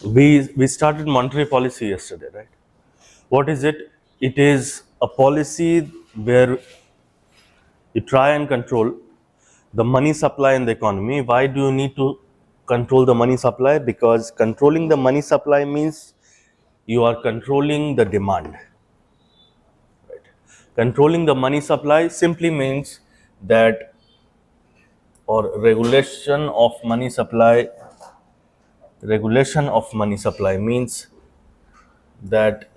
We started monetary policy yesterday, right? What is it? It is a policy where you try and control the money supply in the economy. Why do you need to control the money supply? Because controlling the money supply means you are controlling the demand. Controlling the money supply simply means that, or regulation of money supply means that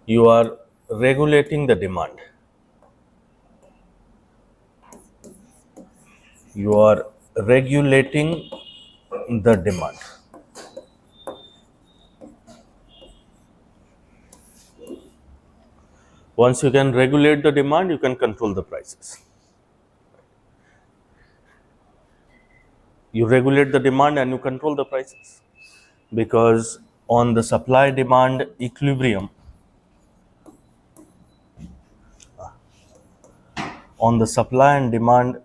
you are regulating the demand. You are regulating the demand. Once you can regulate the demand, you can control the prices. You regulate the demand and you control the prices, because on the supply demand equilibrium, on the supply and demand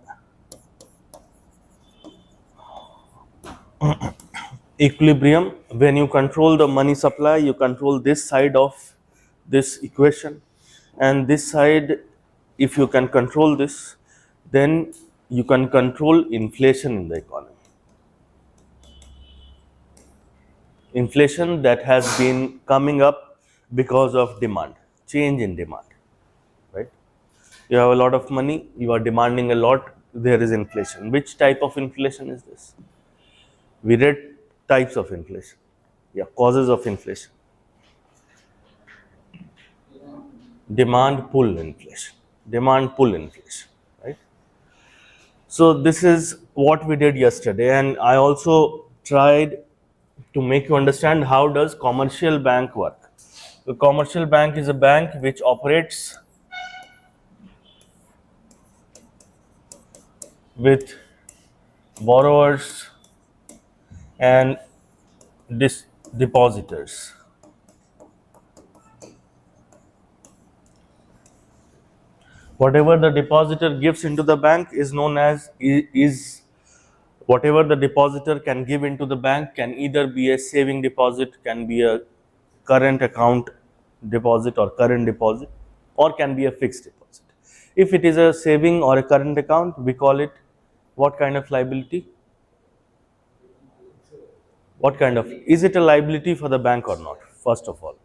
equilibrium, when you control the money supply, you control this side of this equation, and this side, if you can control this, then you can control inflation in the economy. Inflation that has been coming up because of demand, change in demand, right? You have a lot of money, you are demanding a lot, there is inflation. Which type of inflation is this? We read types of inflation, causes of inflation. Demand pull inflation, right? So this is what we did yesterday, and I also tried to make you understand how does commercial bank work. The commercial bank is a bank which operates with borrowers and depositors. Whatever the depositor gives into the bank is known as is whatever the depositor can give into the bank can either be a saving deposit, can be a current account deposit or current deposit, or can be a fixed deposit. If it is a saving or a current account, we call it what kind of liability? What kind of, is it a liability for the bank or not? First of all,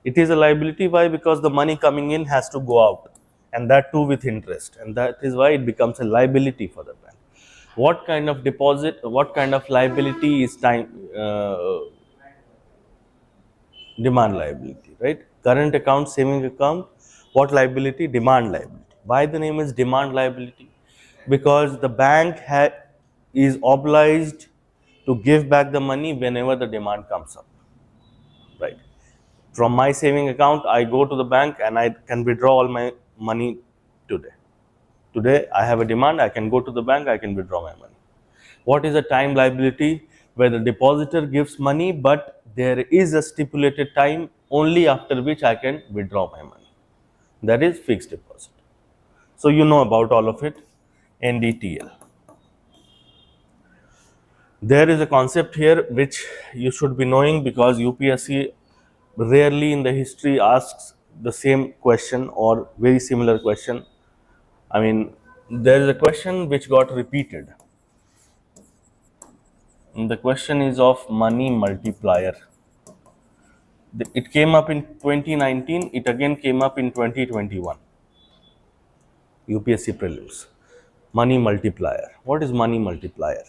it is a liability. Why? Because the money coming in has to go out, and that too with interest, and that is why it becomes a liability for the bank. What kind of deposit, what kind of liability is demand liability, right? Current account, saving account, what liability? Demand liability. Why the name is demand liability? Because the bank is obliged to give back the money whenever the demand comes up, right? From my saving account, I go to the bank and I can withdraw all my money today. Today I have a demand, I can go to the bank, I can withdraw my money. What is a time liability? Where the depositor gives money, but there is a stipulated time only after which I can withdraw my money. That is fixed deposit. So you know about all of it, NDTL. There is a concept here which you should be knowing, because UPSC rarely in the history asks the same question or very similar question. I mean, there is a question which got repeated. And the question is of money multiplier. It came up in 2019, it again came up in 2021. UPSC prelims. Money multiplier. What is money multiplier?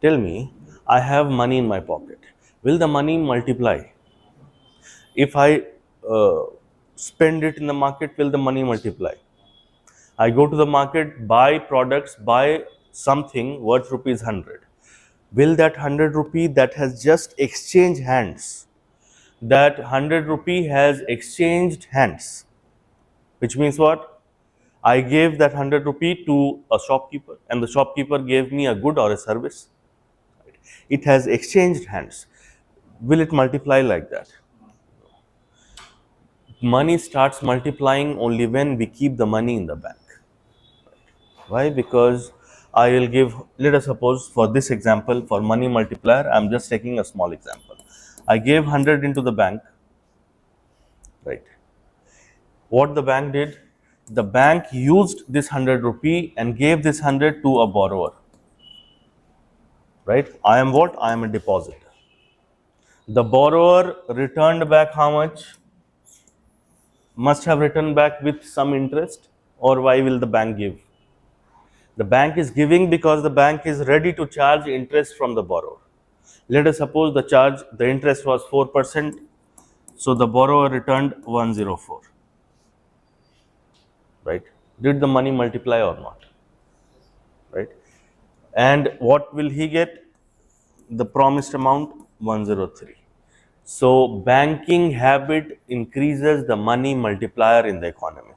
Tell me, I have money in my pocket. Will the money multiply? If I spend it in the market, will the money multiply? I go to the market, buy products, buy something worth rupees 100. Will that 100 rupee that has just exchanged hands, that 100 rupee has exchanged hands, which means what? I gave that 100 rupee to a shopkeeper, and the shopkeeper gave me a good or a service. It has exchanged hands. Will it multiply like that? Money starts multiplying only when we keep the money in the bank. Why? Because I will give, let us suppose for this example, for money multiplier, I am just taking a small example. I gave 100 into the bank, right? What the bank did, the bank used this 100 rupee and gave this 100 to a borrower, right? I am what? I am a depositor. The borrower returned back how much? Must have returned back with some interest, or why will the bank give? The bank is giving because the bank is ready to charge interest from the borrower. Let us suppose the interest was 4%, so the borrower returned 104, right? Did the money multiply or not, right? And what will he get? The promised amount 103. So banking habit increases the money multiplier in the economy.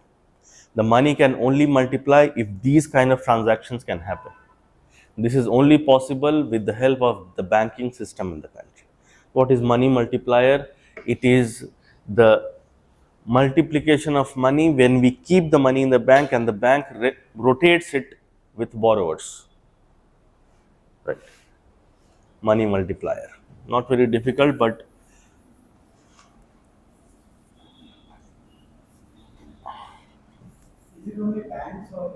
The money can only multiply if these kind of transactions can happen. This is only possible with the help of the banking system in the country. What is money multiplier? It is the multiplication of money when we keep the money in the bank and the bank rotates it with borrowers, right? Money multiplier. Not very difficult, but Is it only banks or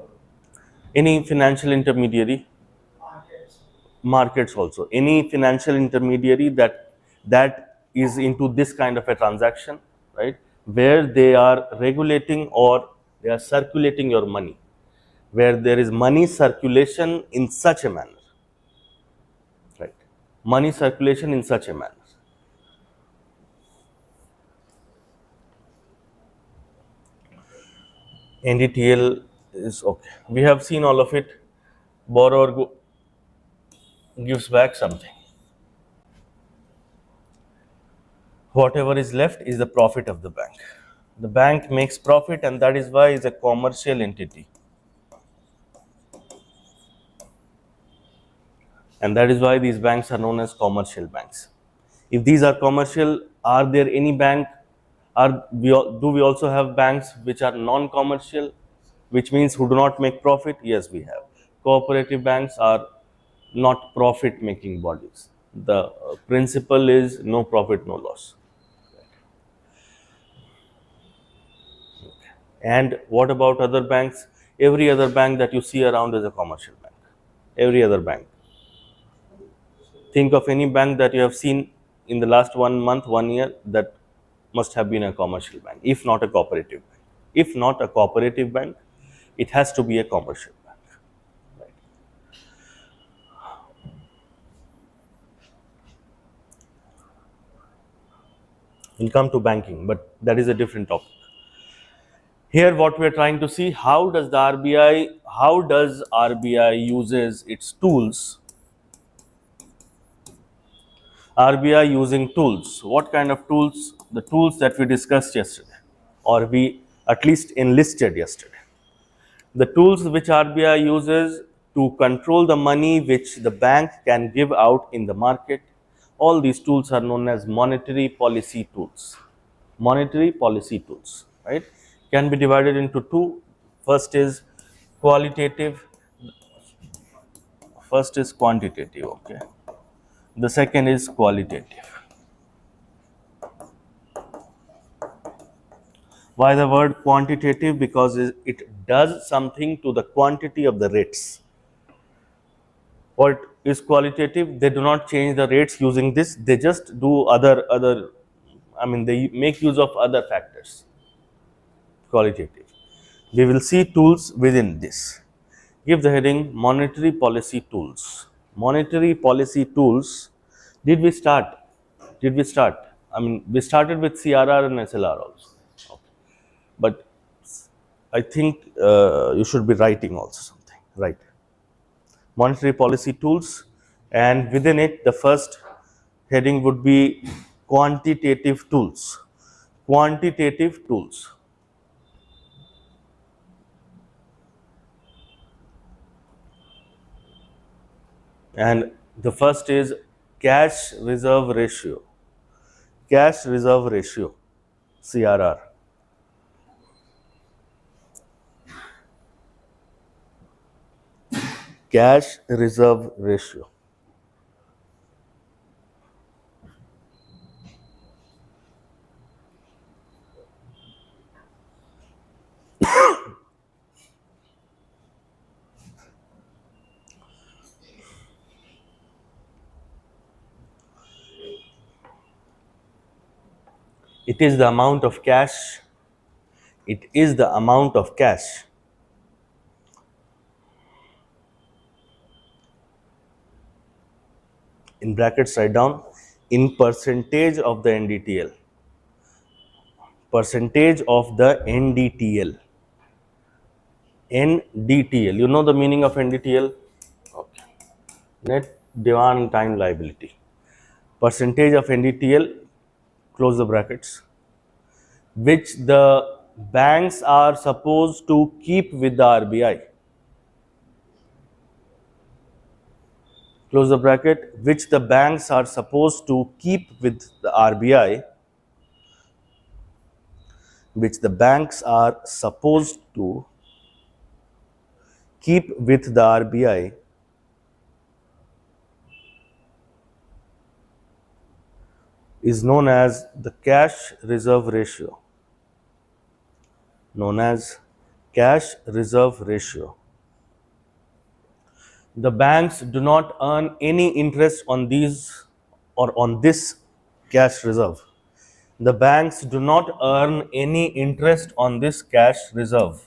any financial intermediary, markets? markets also, any financial intermediary that is into this kind of a transaction, right, where they are regulating or they are circulating your money, where there is money circulation in such a manner, right? Money circulation in such a manner. NDTL is okay. We have seen all of it. Borrower gives back something. Whatever is left is the profit of the bank. The bank makes profit, and that is why it's a commercial entity. And that is why these banks are known as commercial banks. If these are commercial, are there any bank, do we also have banks which are non-commercial, which means who do not make profit? Yes, we have. Cooperative banks are not profit making bodies. The principle is no profit, no loss. And what about other banks? Every other bank that you see around is a commercial bank. Every other bank. Think of any bank that you have seen in the last 1 month, 1 year, that must have been a commercial bank, if not a cooperative bank. If not a cooperative bank, it has to be a commercial bank. Right. We'll come to banking, but that is a different topic. Here, what we are trying to see, how does RBI uses its tools? RBI using tools. What kind of tools? The tools that we discussed yesterday, or we at least enlisted yesterday. The tools which RBI uses to control the money which the bank can give out in the market, all these tools are known as monetary policy tools. Monetary policy tools, right? Can be divided into two. First is qualitative, first is quantitative, okay. The second is qualitative. Why the word quantitative? Because it does something to the quantity of the rates. What is qualitative? They do not change the rates using this. They just do they make use of other factors. Qualitative. We will see tools within this. Give the heading monetary policy tools. Monetary policy tools. Did we start? Did we start? We started with CRR and SLR also. Okay. But I think you should be writing also something, right? Monetary policy tools, and within it, the first heading would be quantitative tools. Quantitative tools. And the first is cash reserve ratio. Cash reserve ratio, CRR. cash reserve ratio. It is the amount of cash. It is the amount of cash in brackets write down in percentage of the NDTL. Percentage of the NDTL. NDTL. You know the meaning of NDTL? Okay. Net demand time liability. Percentage of NDTL, close the brackets, which the banks are supposed to keep with the RBI. Close the bracket, which the banks are supposed to keep with the RBI, which the banks are supposed to keep with the RBI is known as the cash reserve ratio. Known as cash reserve ratio. The banks do not earn any interest on these or on this cash reserve. The banks do not earn any interest on this cash reserve.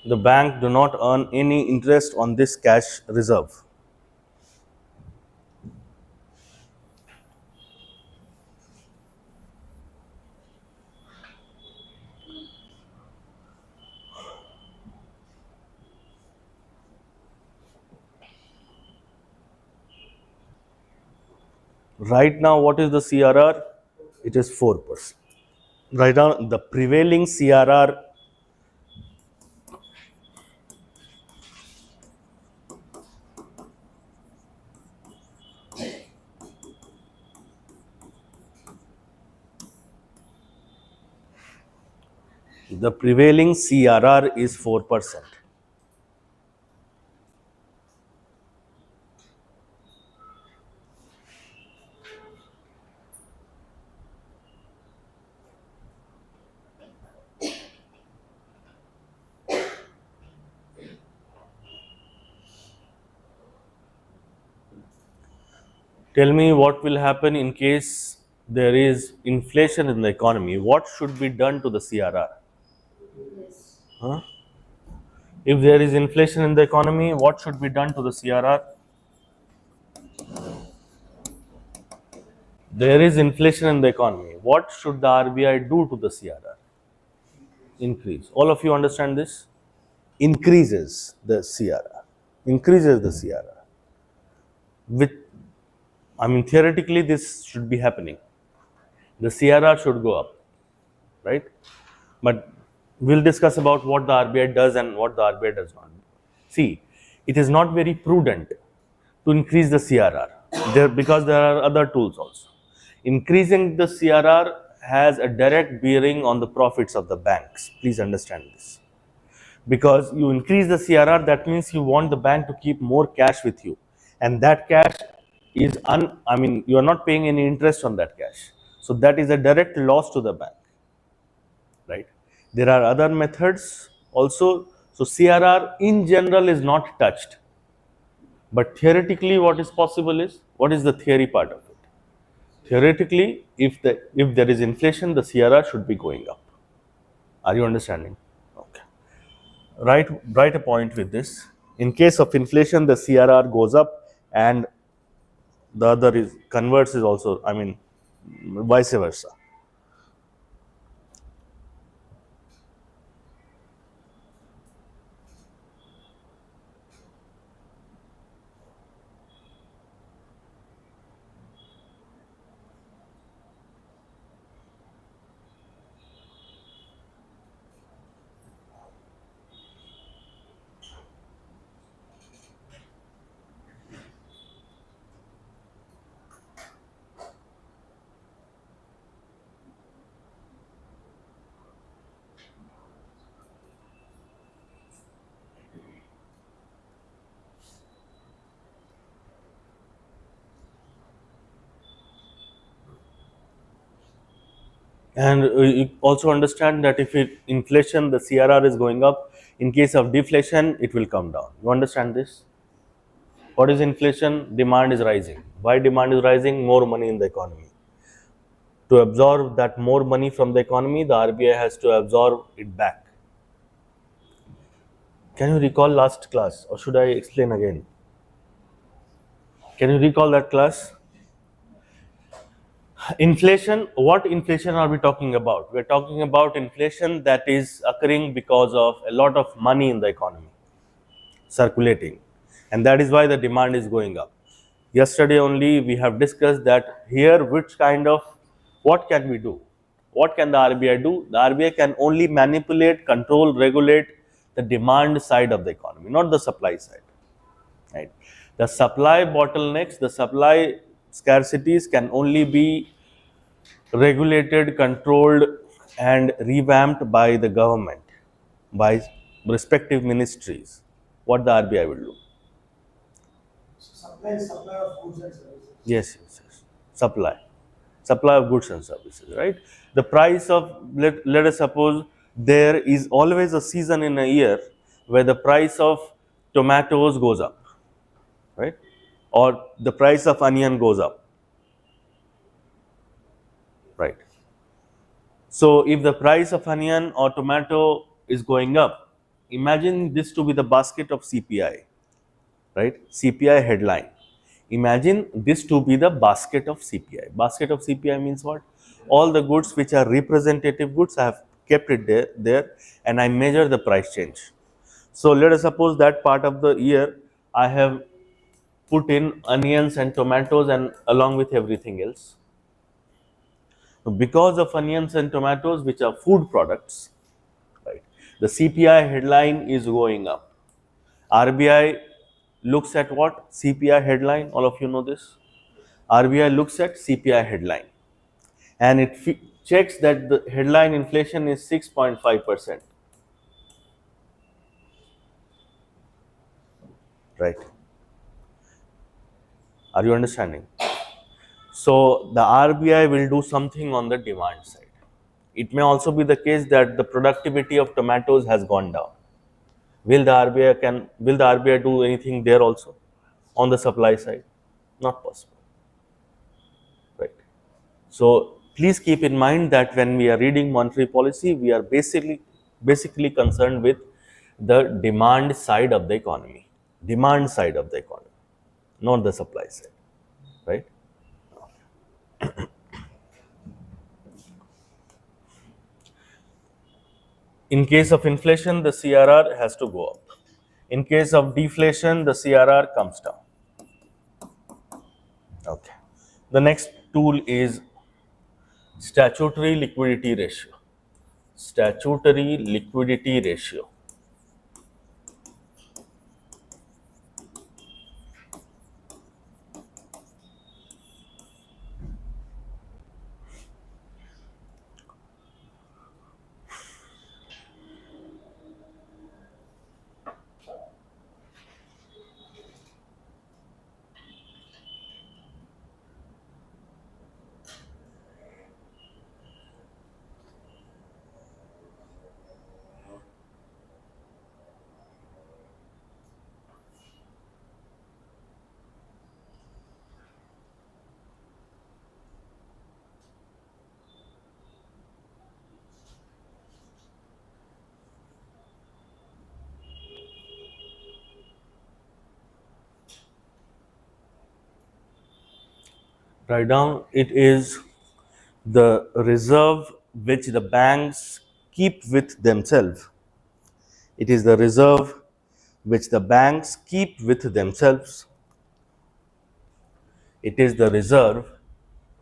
The bank do not earn any interest on this cash reserve. Right now, what is the CRR? It is 4%. Right now, the prevailing CRR, the prevailing CRR is 4%. Tell me what will happen in case there is inflation in the economy. What should be done to the CRR? Huh? If there is inflation in the economy, what should be done to the CRR? There is inflation in the economy. What should the RBI do to the CRR? Increase. All of you understand this? Increases the CRR. Increases the CRR. With, I mean, theoretically, this should be happening. The CRR should go up, right? But we'll discuss about what the RBI does and what the RBI does not. See, it is not very prudent to increase the CRR because there are other tools also. Increasing the CRR has a direct bearing on the profits of the banks. Please understand this. Because you increase the CRR, that means you want the bank to keep more cash with you. And that cash is, you are not paying any interest on that cash. So that is a direct loss to the bank, right? There are other methods also. So CRR in general is not touched. But theoretically, what is possible is, what is the theory part of it? Theoretically, if there is inflation, the CRR should be going up. Are you understanding? Okay. Write a point with this. In case of inflation, the CRR goes up, and the other is converse is also, vice versa. And you also understand that if inflation, the CRR is going up. In case of deflation, it will come down. You understand this? What is inflation? Demand is rising. Why demand is rising? More money in the economy. To absorb that more money from the economy, the RBI has to absorb it back. Can you recall last class, or should I explain again? Can you recall that class? Inflation, what inflation are we talking about? We're talking about inflation that is occurring because of a lot of money in the economy circulating, and that is why the demand is going up. Yesterday only we have discussed that here which kind of, what can we do? What can the RBI do? The RBI can only manipulate, control, regulate the demand side of the economy, not the supply side. Right? The supply bottlenecks, the supply scarcities can only be regulated, controlled, and revamped by the government, by respective ministries. What the RBI will do? So supply of goods and services. Yes, yes, yes. Supply of goods and services, right? The price of, let us suppose there is always a season in a year where the price of tomatoes goes up, right? Or the price of onion goes up, right? So if the price of onion or tomato is going up, imagine this to be the basket of CPI, right? CPI headline. Imagine this to be the basket of CPI. Basket of CPI means what? All the goods which are representative goods, I have kept it there and I measure the price change. So let us suppose that part of the year I have put in onions and tomatoes and along with everything else. Because of onions and tomatoes, which are food products, right, the CPI headline is going up. RBI looks at what? CPI headline. All of you know this. RBI looks at CPI headline and it checks that the headline inflation is 6.5%. Right? Are you understanding? So the RBI will do something on the demand side. It may also be the case that the productivity of tomatoes has gone down. Will the RBI do anything there also on the supply side? Not possible, right? So please keep in mind that when we are reading monetary policy, we are basically concerned with the demand side of the economy, not the supply side, right? In case of inflation, the CRR has to go up. In case of deflation, the CRR comes down. Okay. The next tool is statutory liquidity ratio. Statutory liquidity ratio. Write down, it is the reserve which the banks keep with themselves. It is the reserve which the banks keep with themselves. It is the reserve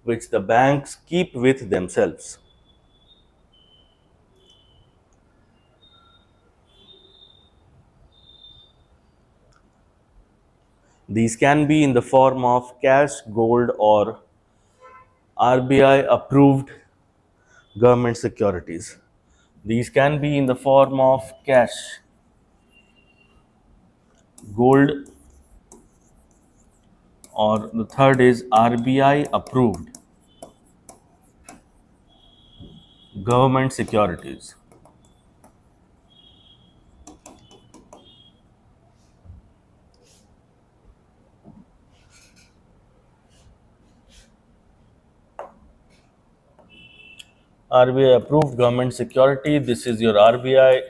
which the banks keep with themselves. These can be in the form of cash, gold, or RBI approved government securities. These can be in the form of cash, gold, or the third is RBI approved government securities. RBI approved government security. This is your RBI.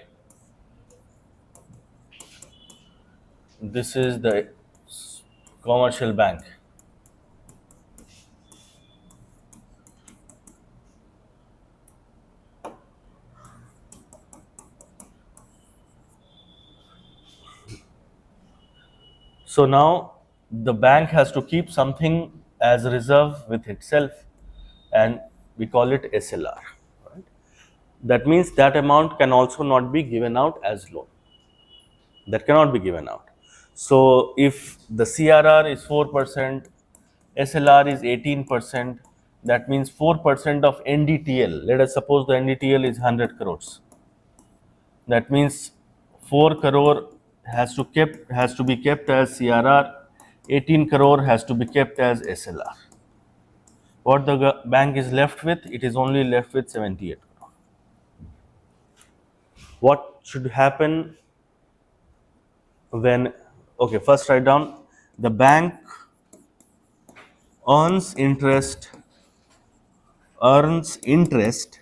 This is the commercial bank. So now the bank has to keep something as a reserve with itself, and we call it SLR. Right? That means that amount can also not be given out as loan. That cannot be given out. So if the CRR is 4%, SLR is 18%, that means 4% of NDTL. Let us suppose the NDTL is 100 crores. That means 4 crore has to be kept as CRR, 18 crore has to be kept as SLR. What the bank is left with? It is only left with 78 crore. What should happen when, okay, first write down, the bank earns interest earns interest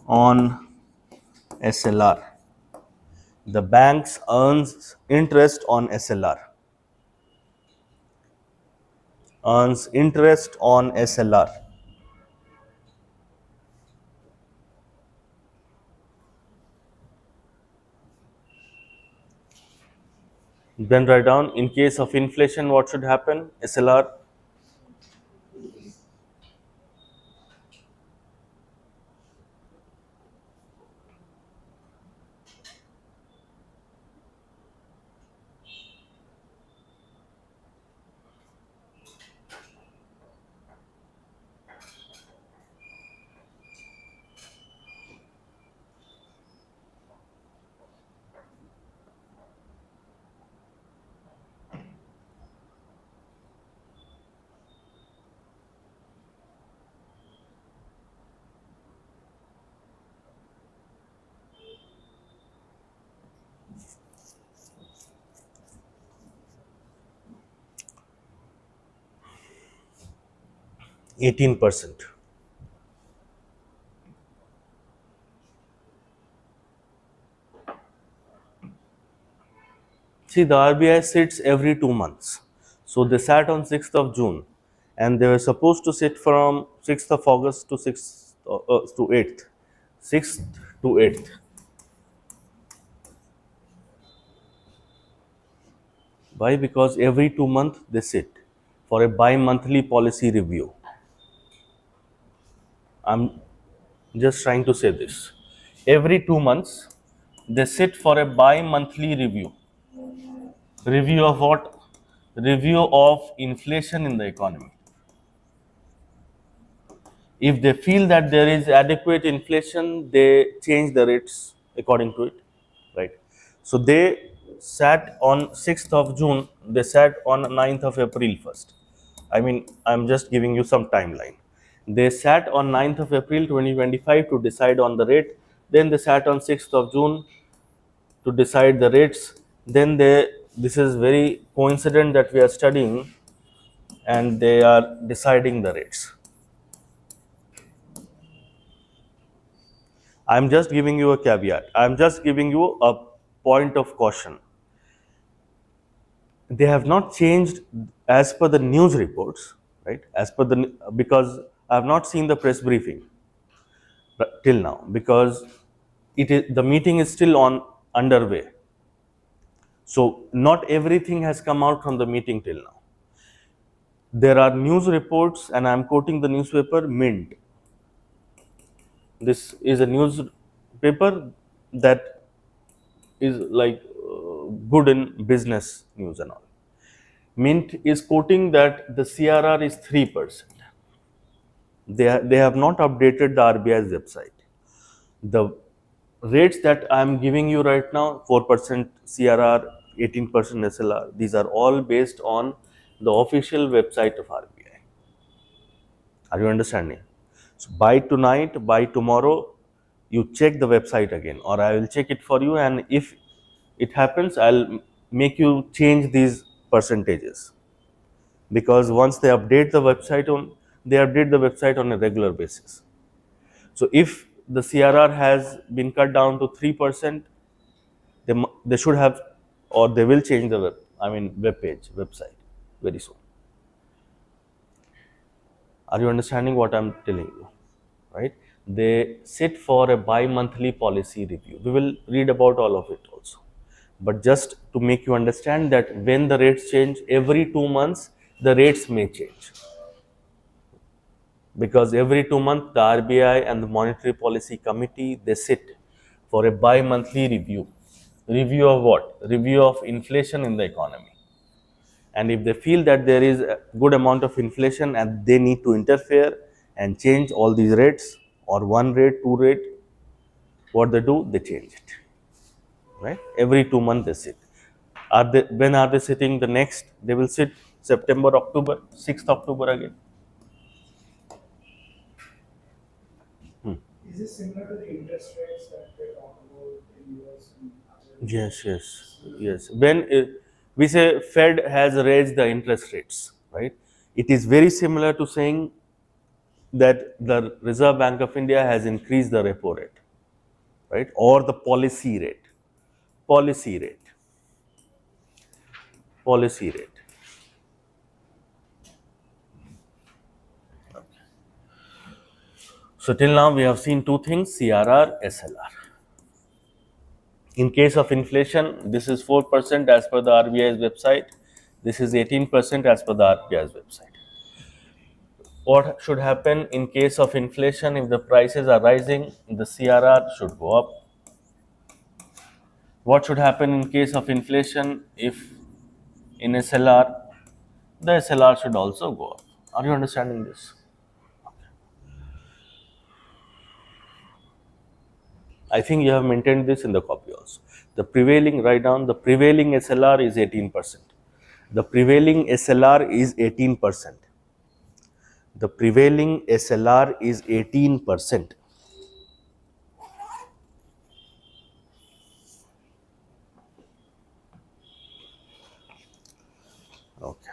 on SLR. The banks earns interest on SLR. Earns interest on SLR. Then write down, in case of inflation, what should happen? SLR. %18. See, the RBI sits every 2 months. So they sat on 6th of June and they were supposed to sit from 6th of August to 6th to 8th. 6th to 8th. Why? Because every 2 months they sit for a bi-monthly policy review. I'm just trying to say this. Every 2 months they sit for a bi-monthly review. Review of what? Review of inflation in the economy. If they feel that there is adequate inflation, they change the rates according to it, right? So they sat on 6th of June, they sat on 9th of April first. I mean, I'm just giving you some timeline. They sat on 9th of April 2025 to decide on the rate. Then they sat on 6th of June to decide the rates. Then this is very coincident that we are studying and they are deciding the rates. I'm just giving you a caveat. I'm just giving you a point of caution. They have not changed as per the news reports, right? As per the, because I have not seen the press briefing till now, because the meeting is still on underway. So not everything has come out from the meeting till now. There are news reports, and I'm quoting the newspaper Mint. This is a newspaper that is like good in business news and all. Mint is quoting that the CRR is 3%. They have not updated the RBI's website. The rates that I am giving you right now, 4% CRR, 18% SLR, these are all based on the official website of RBI. Are you understanding? So by tonight, by tomorrow, you check the website again, or I will check it for you, and if it happens, I'll make you change these percentages, because once they update the website on a regular basis. So if the CRR has been cut down to 3%, they should have, or they will change the website very soon. Are you understanding what I'm telling you? Right? They sit for a bi-monthly policy review. We will read about all of it also. But just to make you understand that when the rates change, every 2 months, the rates may change. Because every 2 months, the RBI and the Monetary Policy Committee, they sit for a bi-monthly review. Review of what? Review of inflation in the economy. And if they feel that there is a good amount of inflation and they need to interfere and change all these rates, or one rate, two rate, what they do, they change it. Right? Every 2 months they sit. When are they sitting the next? They will sit September, October, 6th October again. Is this similar to the interest rates that they talk about in US and other? Yes, yes. When we say Fed has raised the interest rates, right? It is very similar to saying that the Reserve Bank of India has increased the repo rate, right? Or the policy rate. Policy rate. Policy rate. So till now we have seen two things: CRR, SLR. In case of inflation, this is 4% as per the RBI's website. This is 18% as per the RBI's website. What should happen in case of inflation? If the prices are rising, the CRR should go up. What should happen in case of inflation? If in SLR, the SLR should also go up. Are you understanding this? I think you have maintained this in the copy also. The prevailing, write down, the prevailing SLR is 18%. The prevailing SLR is 18%. The prevailing SLR is 18%. Okay.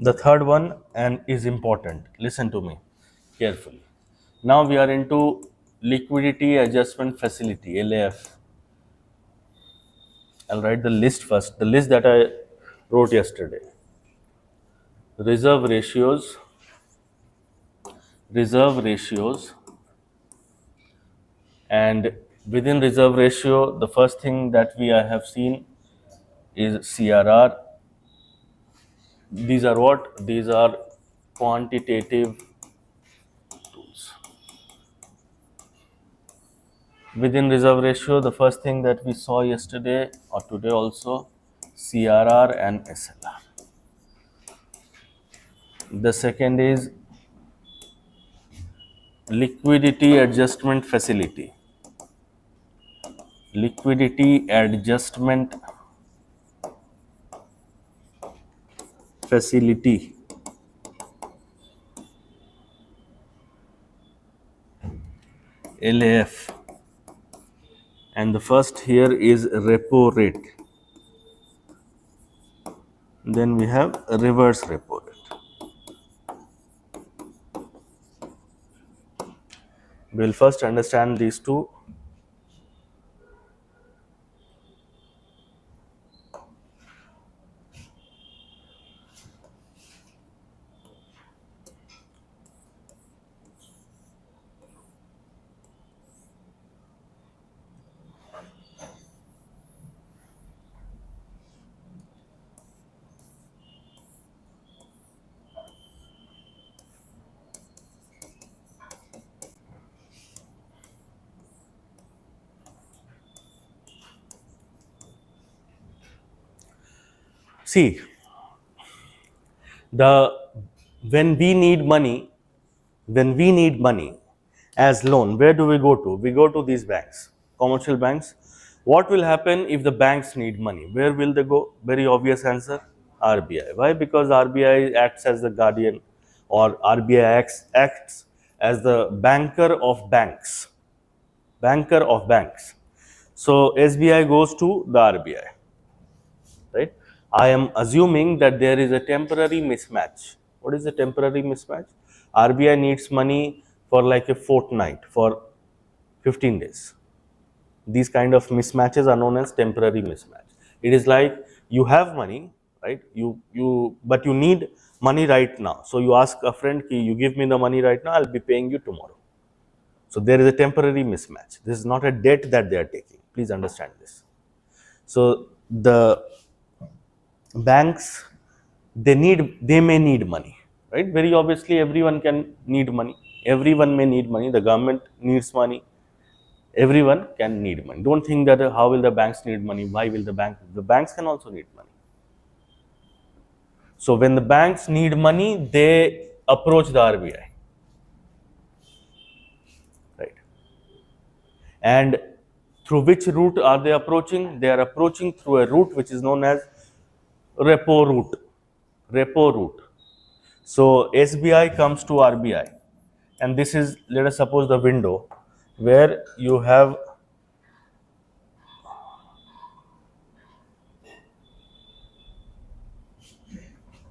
The third one and is important. Listen to me carefully. Now we are into liquidity adjustment facility, LAF. I'll write the list first. The list that I wrote yesterday. Reserve ratios, and within reserve ratio, the first thing that we have seen is CRR. These are what? These are quantitative tools. Within reserve ratio, the first thing that we saw yesterday or today also, CRR and SLR. The second is liquidity adjustment facility. Liquidity adjustment facility. LAF. And the first here is repo rate. Then we have reverse repo rate. We'll first understand these two. See, the when we need money as loan, where do we go to? We go to these banks. commercial banks. What will happen if the banks need money? Where will they go? Very obvious answer, RBI. Why? Because RBI acts as the guardian, or RBI acts as the banker of banks. Banker of banks. So SBI goes to the RBI, right? I am assuming that there is a temporary mismatch. What is a temporary mismatch? RBI needs money for like a fortnight, for 15 days. These kind of mismatches are known as temporary mismatch. It is like you have money, right? But you need money right now. So you ask a friend, you give me the money right now, I'll be paying you tomorrow. So there is a temporary mismatch. This is not a debt that they are taking. Please understand this. So the banks, they may need money, right? Very obviously everyone can need money. Everyone may need money. The government needs money. Everyone can need money. Don't think that how will the banks need money? Why will the banks can also need money. So when the banks need money, they approach the RBI, right? And through which route are they approaching? They are approaching through a route which is known as repo route. Repo route. So SBI comes to RBI, and this is, let us suppose, the window where you have,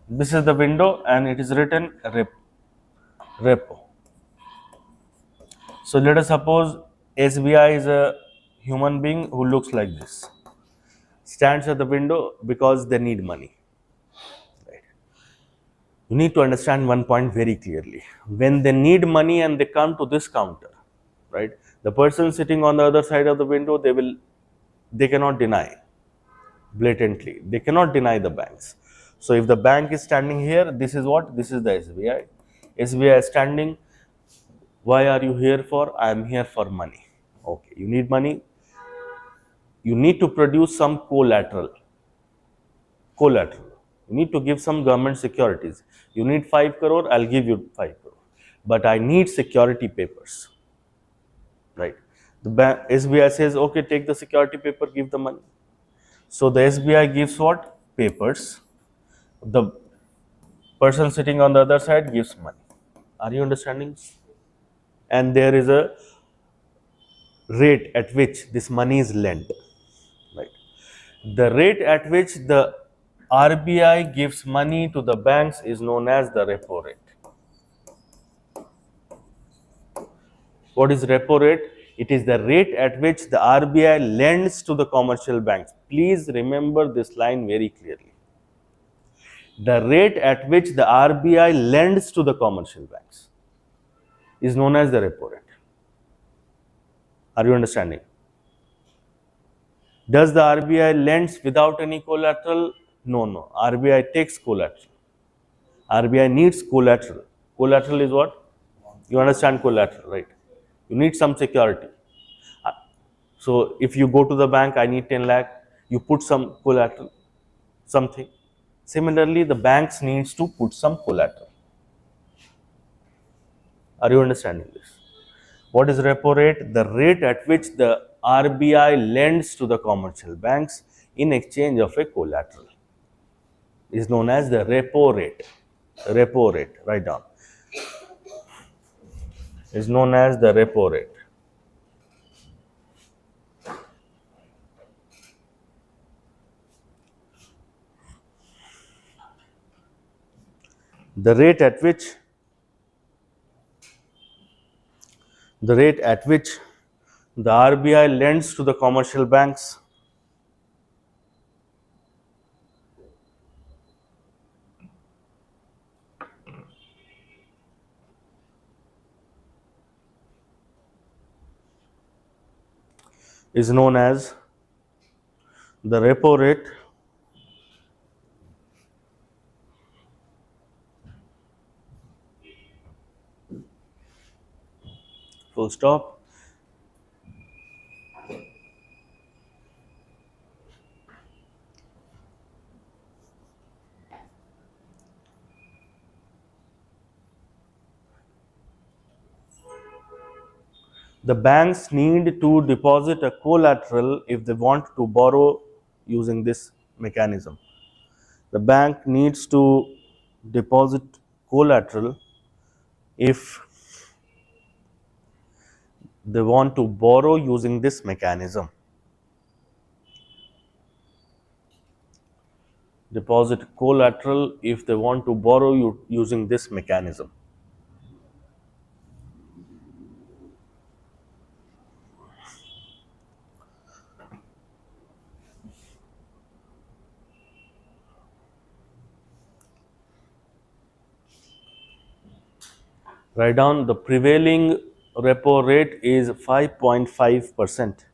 this is the window and it is written repo. So let us suppose SBI is a human being who looks like this, stands at the window because they need money. Right? You need to understand one point very clearly. When they need money and they come to this counter, right? The person sitting on the other side of the window, they cannot deny blatantly. They cannot deny the banks. So if the bank is standing here, this is what? This is the SBI. SBI is standing. Why are you here for? I am here for money. Okay, you need money. You need to produce some collateral. Collateral. You need to give some government securities. You need 5 crore, I'll give you 5 crore. But I need security papers. Right? The SBI says, okay, take the security paper, give the money. So the SBI gives what? Papers. The person sitting on the other side gives money. Are you understanding? And there is a rate at which this money is lent. Right? The rate at which the RBI gives money to the banks is known as the repo rate. What is repo rate? It is the rate at which the RBI lends to the commercial banks. Please remember this line very clearly. The rate at which the RBI lends to the commercial banks is known as the repo rate. Are you understanding? Does the RBI lends without any collateral? No, no. RBI takes collateral. RBI needs collateral. Collateral is what? You understand collateral, right? You need some security. So if you go to the bank, I need 10 lakh, you put some collateral, something. Similarly, the banks needs to put some collateral. Are you understanding this? What is repo rate? The rate at which the RBI lends to the commercial banks in exchange of a collateral is known as the repo rate. Repo rate, write down. Is known as the repo rate. The rate at which the RBI lends to the commercial banks is known as the repo rate. Full stop. The banks need to deposit a collateral if they want to borrow using this mechanism. The bank needs to deposit collateral if they want to borrow using this mechanism. Deposit collateral if they want to borrow using this mechanism. Write down the prevailing repo rate is 5.5%.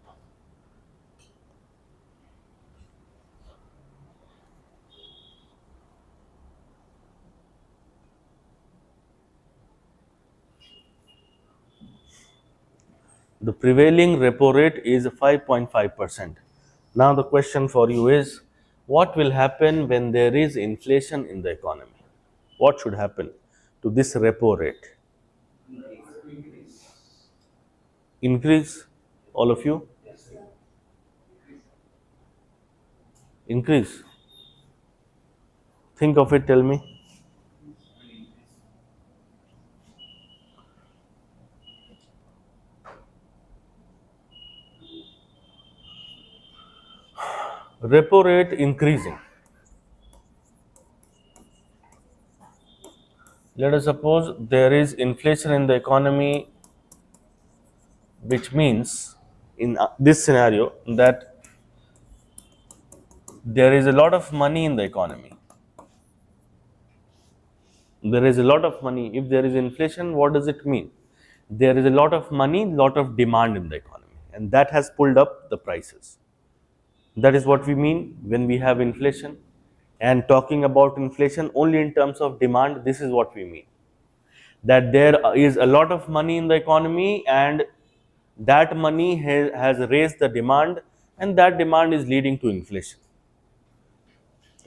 The prevailing repo rate is 5.5%. Now the question for you is, what will happen when there is inflation in the economy? What should happen to this repo rate? Increase, all of you? Increase. Think of it, tell me. Repo rate increasing. Let us suppose there is inflation in the economy, which means in this scenario that there is a lot of money in the economy. There is a lot of money. If there is inflation, what does it mean? There is a lot of money, lot of demand in the economy, and that has pulled up the prices. That is what we mean when we have inflation. And talking about inflation only in terms of demand, this is what we mean. That there is a lot of money in the economy, and that money has raised the demand, and that demand is leading to inflation.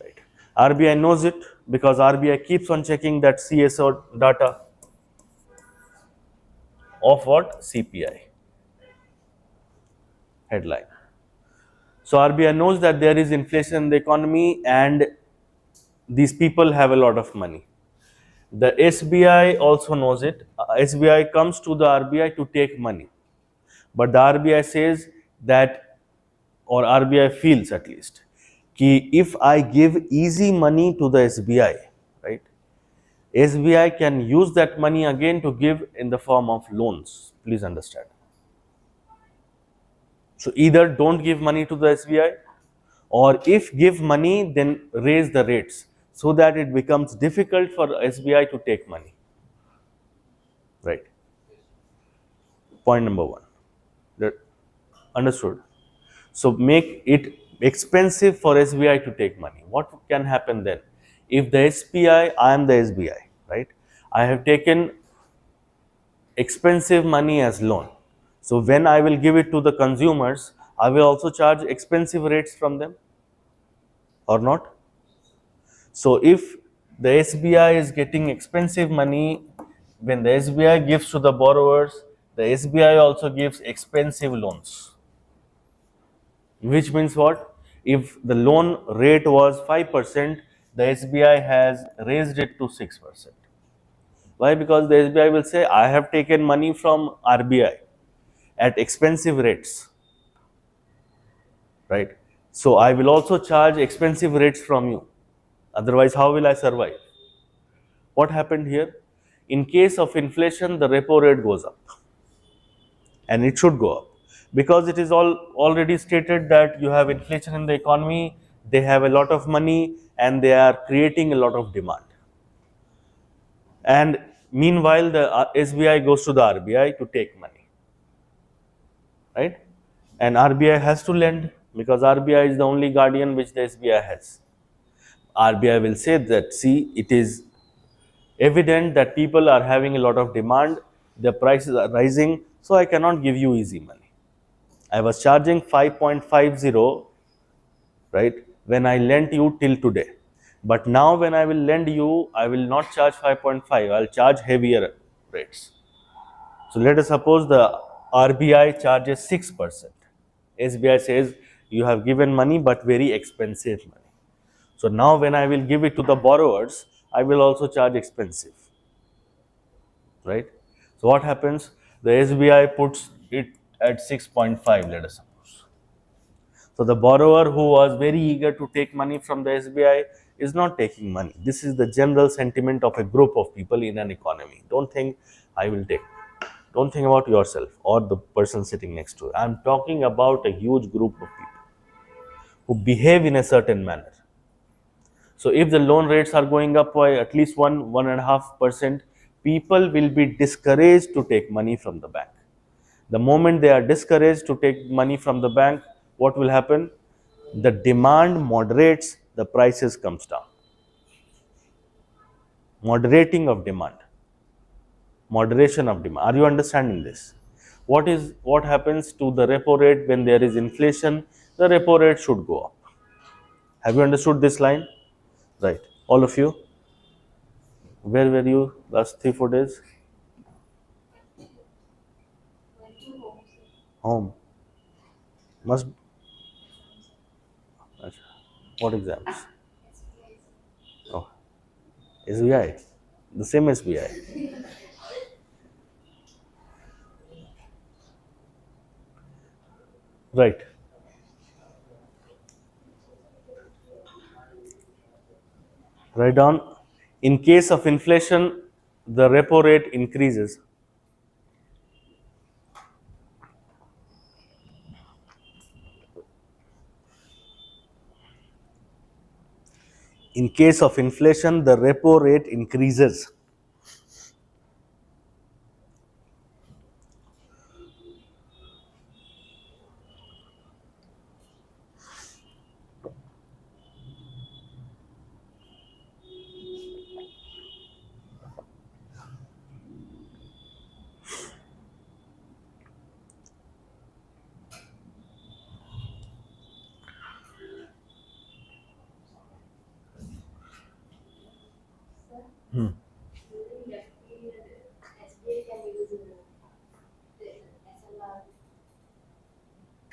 Right. RBI knows it because RBI keeps on checking that CSO data of what? CPI headline. So RBI knows that there is inflation in the economy and these people have a lot of money. The SBI also knows it. SBI comes to the RBI to take money. But the RBI says that, or RBI feels at least, कि if I give easy money to the SBI, right, SBI can use that money again to give in the form of loans. Please understand. So either don't give money to the SBI, or if give money, then raise the rates so that it becomes difficult for SBI to take money. Right. Point number one. That understood. So make it expensive for SBI to take money. What can happen then? If the SBI, I am the SBI, right? I have taken expensive money as loan. So when I will give it to the consumers, I will also charge expensive rates from them or not? So if the SBI is getting expensive money, when the SBI gives to the borrowers, the SBI also gives expensive loans. Which means what? If the loan rate was 5%, the SBI has raised it to 6%. Why? Because the SBI will say, I have taken money from RBI at expensive rates, right? So I will also charge expensive rates from you. Otherwise, how will I survive? What happened here? In case of inflation, the repo rate goes up, and it should go up because it is already stated that you have inflation in the economy, they have a lot of money, and they are creating a lot of demand. And meanwhile, the SBI goes to the RBI to take money, right? And RBI has to lend because RBI is the only guardian which the SBI has. RBI will say that, see, it is evident that people are having a lot of demand, the prices are rising, so I cannot give you easy money. I was charging 5.50, right, when I lent you till today. But now when I will lend you, I will not charge 5.5, I will charge heavier rates. So let us suppose the RBI charges 6%. SBI says you have given money but very expensive money. So now when I will give it to the borrowers, I will also charge expensive, right? So what happens? The SBI puts it at 6.5, let us suppose. So the borrower who was very eager to take money from the SBI is not taking money. This is the general sentiment of a group of people in an economy. Don't think I will take. Don't think about yourself or the person sitting next to you. I'm talking about a huge group of people who behave in a certain manner. So if the loan rates are going up by at least 1.5%, people will be discouraged to take money from the bank. The moment they are discouraged to take money from the bank, what will happen? The demand moderates, the prices comes down. Moderating of demand, moderation of demand. Are you understanding this? What happens to the repo rate when there is inflation? The repo rate should go up. Have you understood this line? Right. All of you? Where were you last 3 4 days? Home. Must. What exams? Oh, SBI. The same SBI. Right. Write down. In case of inflation, the repo rate increases. In case of inflation, the repo rate increases.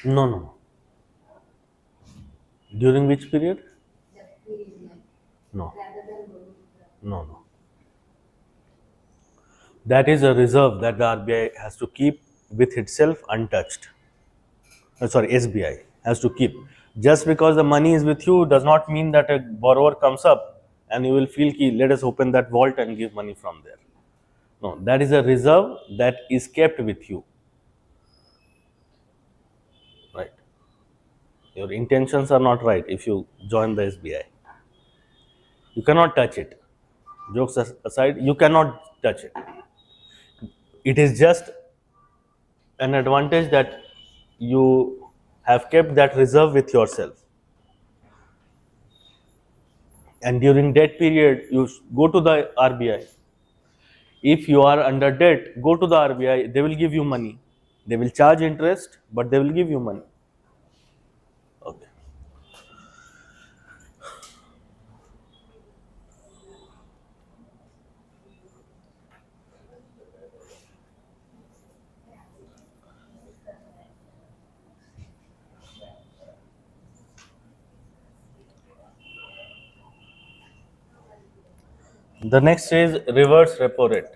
No, no. During which period? No. No, no. That is a reserve that the RBI has to keep with itself untouched. Sorry, SBI has to keep. Just because the money is with you does not mean that a borrower comes up and you will feel key, let us open that vault and give money from there. No, that is a reserve that is kept with you. Right. Your intentions are not right if you join the SBI. You cannot touch it. Jokes aside, you cannot touch it. It is just an advantage that you have kept that reserve with yourself. And during debt period, you go to the RBI. If you are under debt, go to the RBI, they will give you money. They will charge interest, but they will give you money. Okay. The next is reverse repo rate.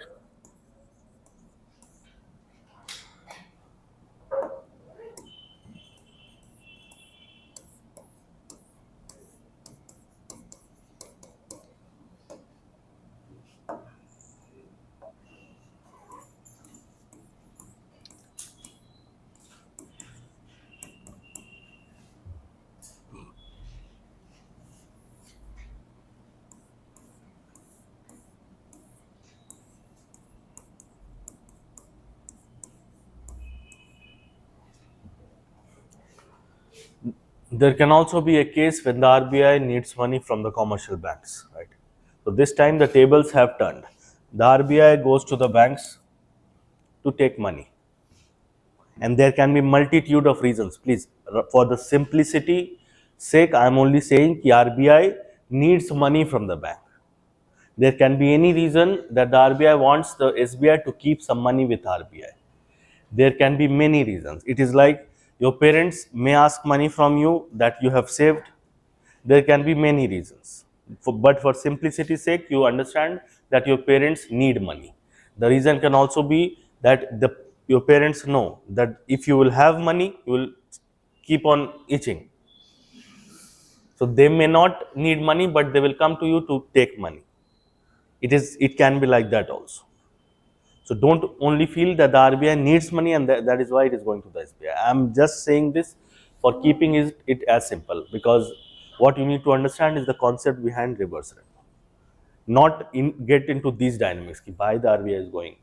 There can also be a case when the RBI needs money from the commercial banks, right? So this time the tables have turned. The RBI goes to the banks to take money. And there can be multitude of reasons. Please, for the simplicity sake, I am only saying that RBI needs money from the bank. There can be any reason that the RBI wants the SBI to keep some money with RBI. There can be many reasons. It is like your parents may ask money from you that you have saved. There can be many reasons. But for simplicity's sake, you understand that your parents need money. The reason can also be that your parents know that if you will have money, you will keep on itching. So they may not need money, but they will come to you to take money. It can be like that also. So don't only feel that the RBI needs money and that is why it is going to the SBI. I'm just saying this for keeping it as simple, because what you need to understand is the concept behind reverse repo. Not get into these dynamics. Ki why the RBI is going,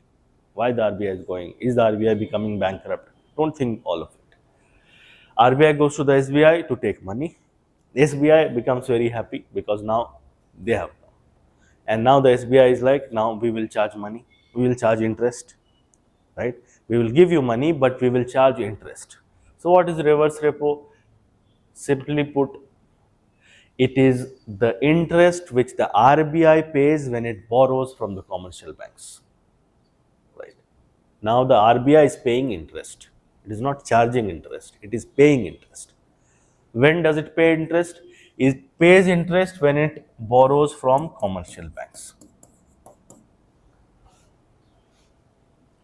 why the RBI is going, is the RBI becoming bankrupt? Don't think all of it. RBI goes to the SBI to take money. SBI becomes very happy because now they have come. And now the SBI is like, now we will charge money, we will charge interest, right? We will give you money, but we will charge interest. So what is reverse repo? Simply put, it is the interest which the RBI pays when it borrows from the commercial banks, right? Now the RBI is paying interest. It is not charging interest, it is paying interest. When does it pay interest? It pays interest when it borrows from commercial banks.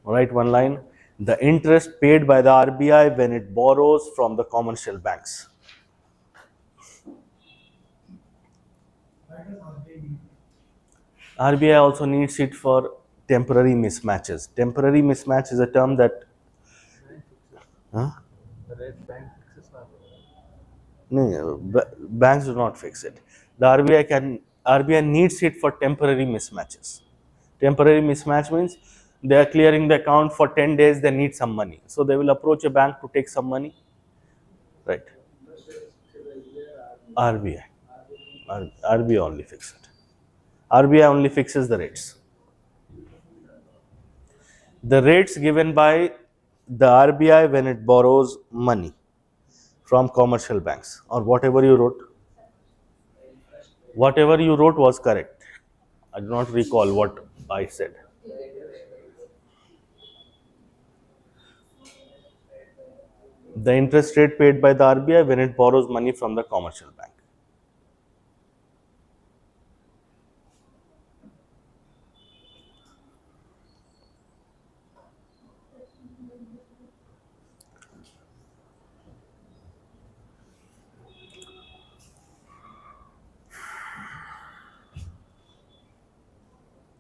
Alright, one line. The interest paid by the RBI when it borrows from the commercial banks. Why does RBI need? RBI also needs it for temporary mismatches. Temporary mismatch is a term that. Huh? No, banks do not fix it. The RBI needs it for temporary mismatches. Temporary mismatch means they are clearing the account for 10 days, they need some money. So they will approach a bank to take some money. Right. RBI. RBI only fixes it. RBI only fixes the rates. The rates given by the RBI when it borrows money from commercial banks, or whatever you wrote. Whatever you wrote was correct. I do not recall what I said. The interest rate paid by the RBI when it borrows money from the commercial bank.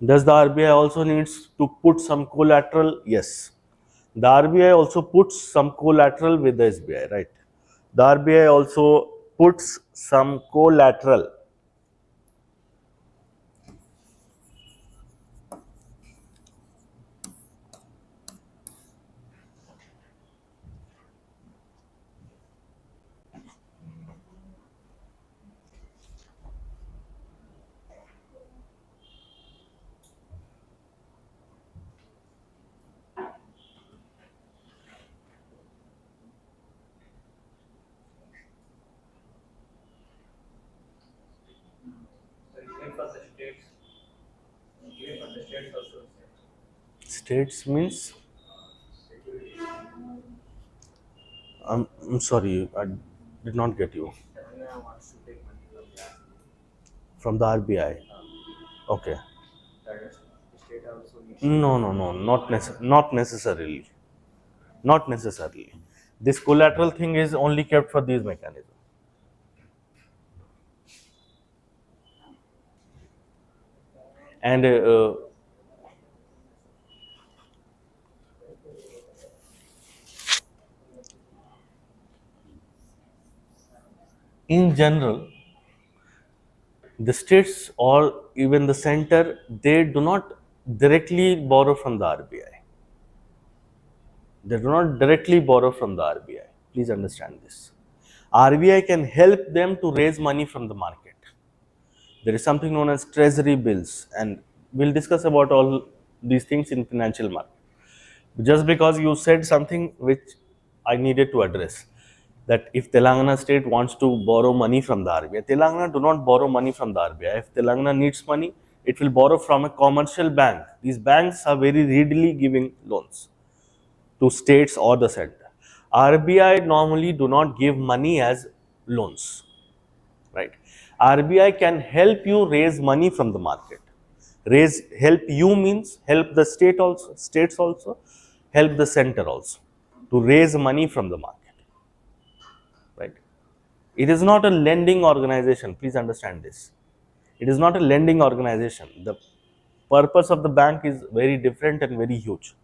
Does the RBI also needs to put some collateral? Yes. The RBI also puts some collateral with the SBI, right? The RBI also puts some collateral. Even for the states, even for the states also. States means, I'm sorry, I did not get you. Telangana wants to take money from the From the RBI. Okay. that is, the state also needs. No, no, no, not necessarily. Not necessarily. This collateral thing is only kept for these mechanisms. And in general, the states or even the center, they do not directly borrow from the RBI. They do not directly borrow from the RBI. Please understand this. RBI can help them to raise money from the market. There is something known as treasury bills, and we'll discuss about all these things in financial market. Just because you said something which I needed to address, that if Telangana state wants to borrow money from the RBI, Telangana do not borrow money from the RBI. If Telangana needs money, it will borrow from a commercial bank. These banks are very readily giving loans. to states or the center. RBI normally do not give money as loans, right? RBI can help you raise money from the market. Help you means help the states also, help the center also to raise money from the market, right? It is not a lending organization. Please understand this. It is not a lending organization. The purpose of the bank is very different and very huge.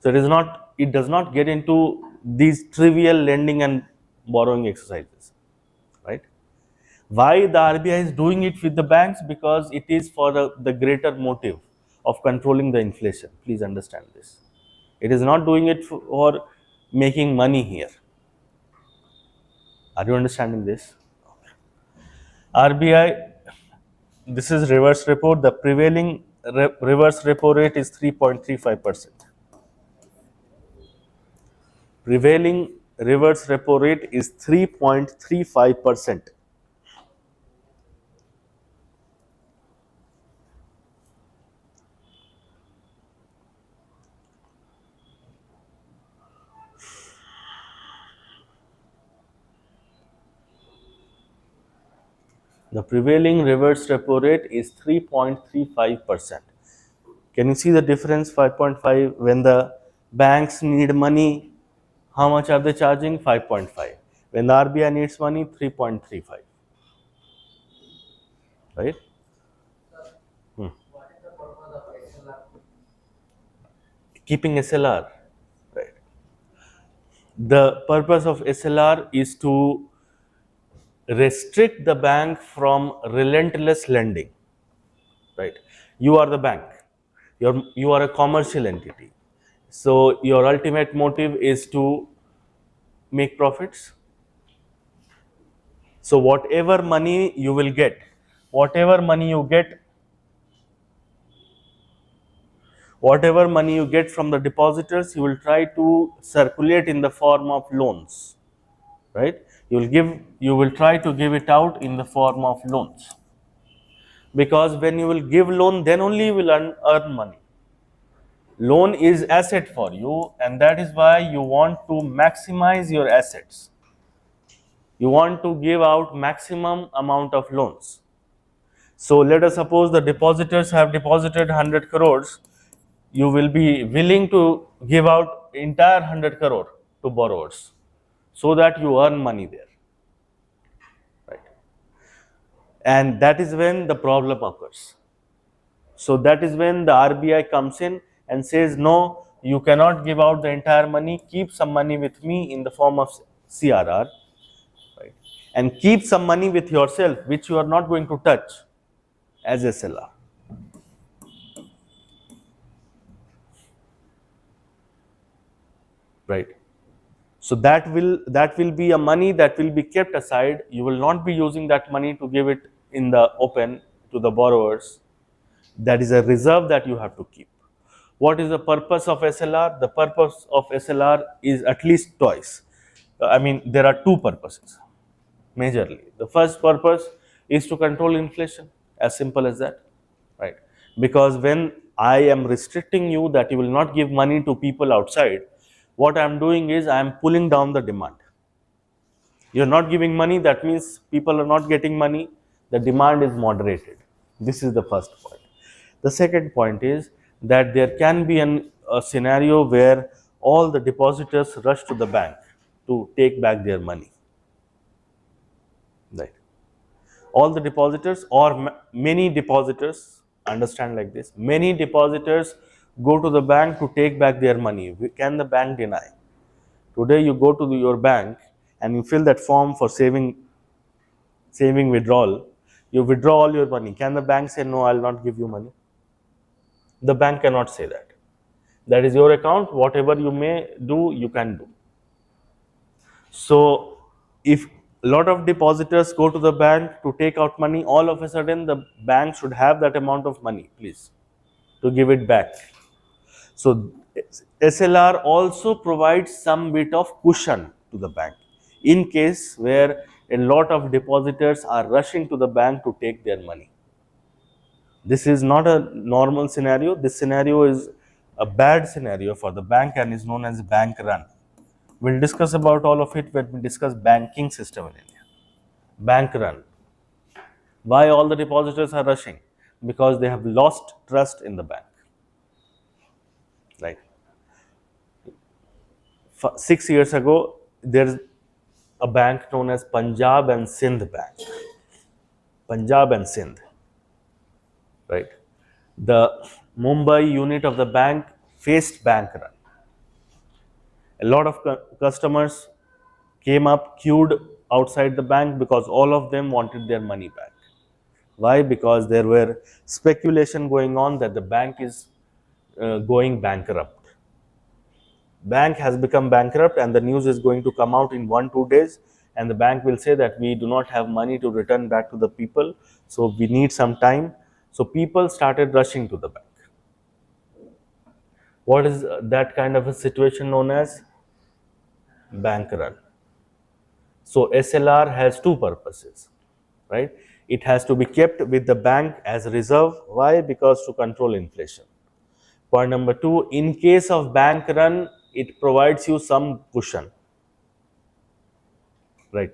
So it does not get into these trivial lending and borrowing exercises, right? Why the RBI is doing it with the banks? Because it is for the greater motive of controlling the inflation. Please understand this. It is not doing it for making money here. Are you understanding this? RBI, this is reverse repo. The prevailing reverse repo rate is 3.35%. Prevailing reverse repo rate is 3.35%. The prevailing reverse repo rate is 3.35%. Can you see the difference? 5.5. When the banks need money, how much are they charging? 5.5. When the RBI needs money, 3.35. Right? Hmm. Keeping SLR. Right. The purpose of SLR is to restrict the bank from relentless lending. Right? You are the bank. You are a commercial entity. So your ultimate motive is to make profits. So whatever money you will get, whatever money you get, whatever money you get from the depositors, you will try to circulate in the form of loans, right? You will try to give it out in the form of loans, because when you will give loan, then only you will earn money. Loan is asset for you, and that is why you want to maximize your assets. You want to give out maximum amount of loans. So let us suppose the depositors have deposited 100 crores. You will be willing to give out entire 100 crore to borrowers so that you earn money there, right? And that is when the problem occurs. So that is when the RBI comes in and says, no, you cannot give out the entire money, keep some money with me in the form of CRR, right? And keep some money with yourself, which you are not going to touch as SLR. Right. So that will be a money that will be kept aside. You will not be using that money to give it in the open to the borrowers. That is a reserve that you have to keep. What is the purpose of SLR? The purpose of SLR is at least twice. I mean, there are two purposes majorly. The first purpose is to control inflation, as simple as that, right? Because when I am restricting you that you will not give money to people outside, what I am doing is I am pulling down the demand. You are not giving money, that means people are not getting money, the demand is moderated. This is the first point. The second point is that there can be a scenario where all the depositors rush to the bank to take back their money. Right. All the depositors or many depositors, understand like this, many depositors go to the bank to take back their money. Can the bank deny? Today you go to your bank and you fill that form for saving withdrawal. You withdraw all your money. Can the bank say, no, I'll not give you money? The bank cannot say that. That is your account. Whatever you may do, you can do. So if a lot of depositors go to the bank to take out money, all of a sudden the bank should have that amount of money, please, to give it back. So SLR also provides some bit of cushion to the bank in case where a lot of depositors are rushing to the bank to take their money. This is not a normal scenario. This scenario is a bad scenario for the bank and is known as bank run. We'll discuss about all of it when we discuss banking system in India. Bank run. Why all the depositors are rushing? Because they have lost trust in the bank. Right. 6 years ago, there's a bank known as Punjab and Sindh Bank. Punjab and Sindh. Right. The Mumbai unit of the bank faced bank run. A lot of customers came up, queued outside the bank because all of them wanted their money back. Why? Because there were speculation going on that the bank is going bankrupt. Bank has become bankrupt and the news is going to come out in 1-2 days, and the bank will say that we do not have money to return back to the people, so we need some time. So people started rushing to the bank. What is that kind of a situation known as? Bank run. So SLR has two purposes, right? It has to be kept with the bank as reserve. Why? Because to control inflation. Point number two, in case of bank run, it provides you some cushion, right?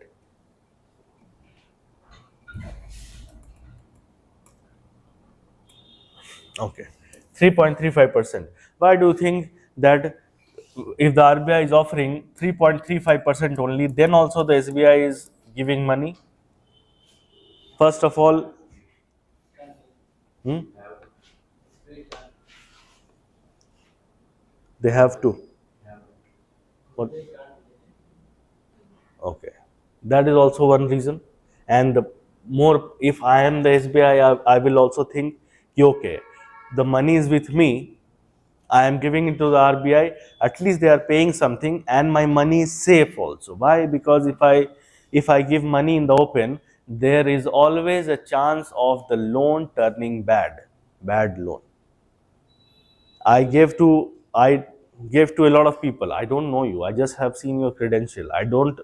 Okay, 3.35%. Why do you think that if the RBI is offering 3.35% only, then also the SBI is giving money? First of all, hmm, they have to. What? Okay, that is also one reason. And the more, if I am the SBI, I will also think, okay, the money is with me, I am giving it to the RBI, at least they are paying something and my money is safe also. Why? Because if I give money in the open, there is always a chance of the loan turning bad loan. I gave to a lot of people. I don't know you. I just have seen your credential. I don't.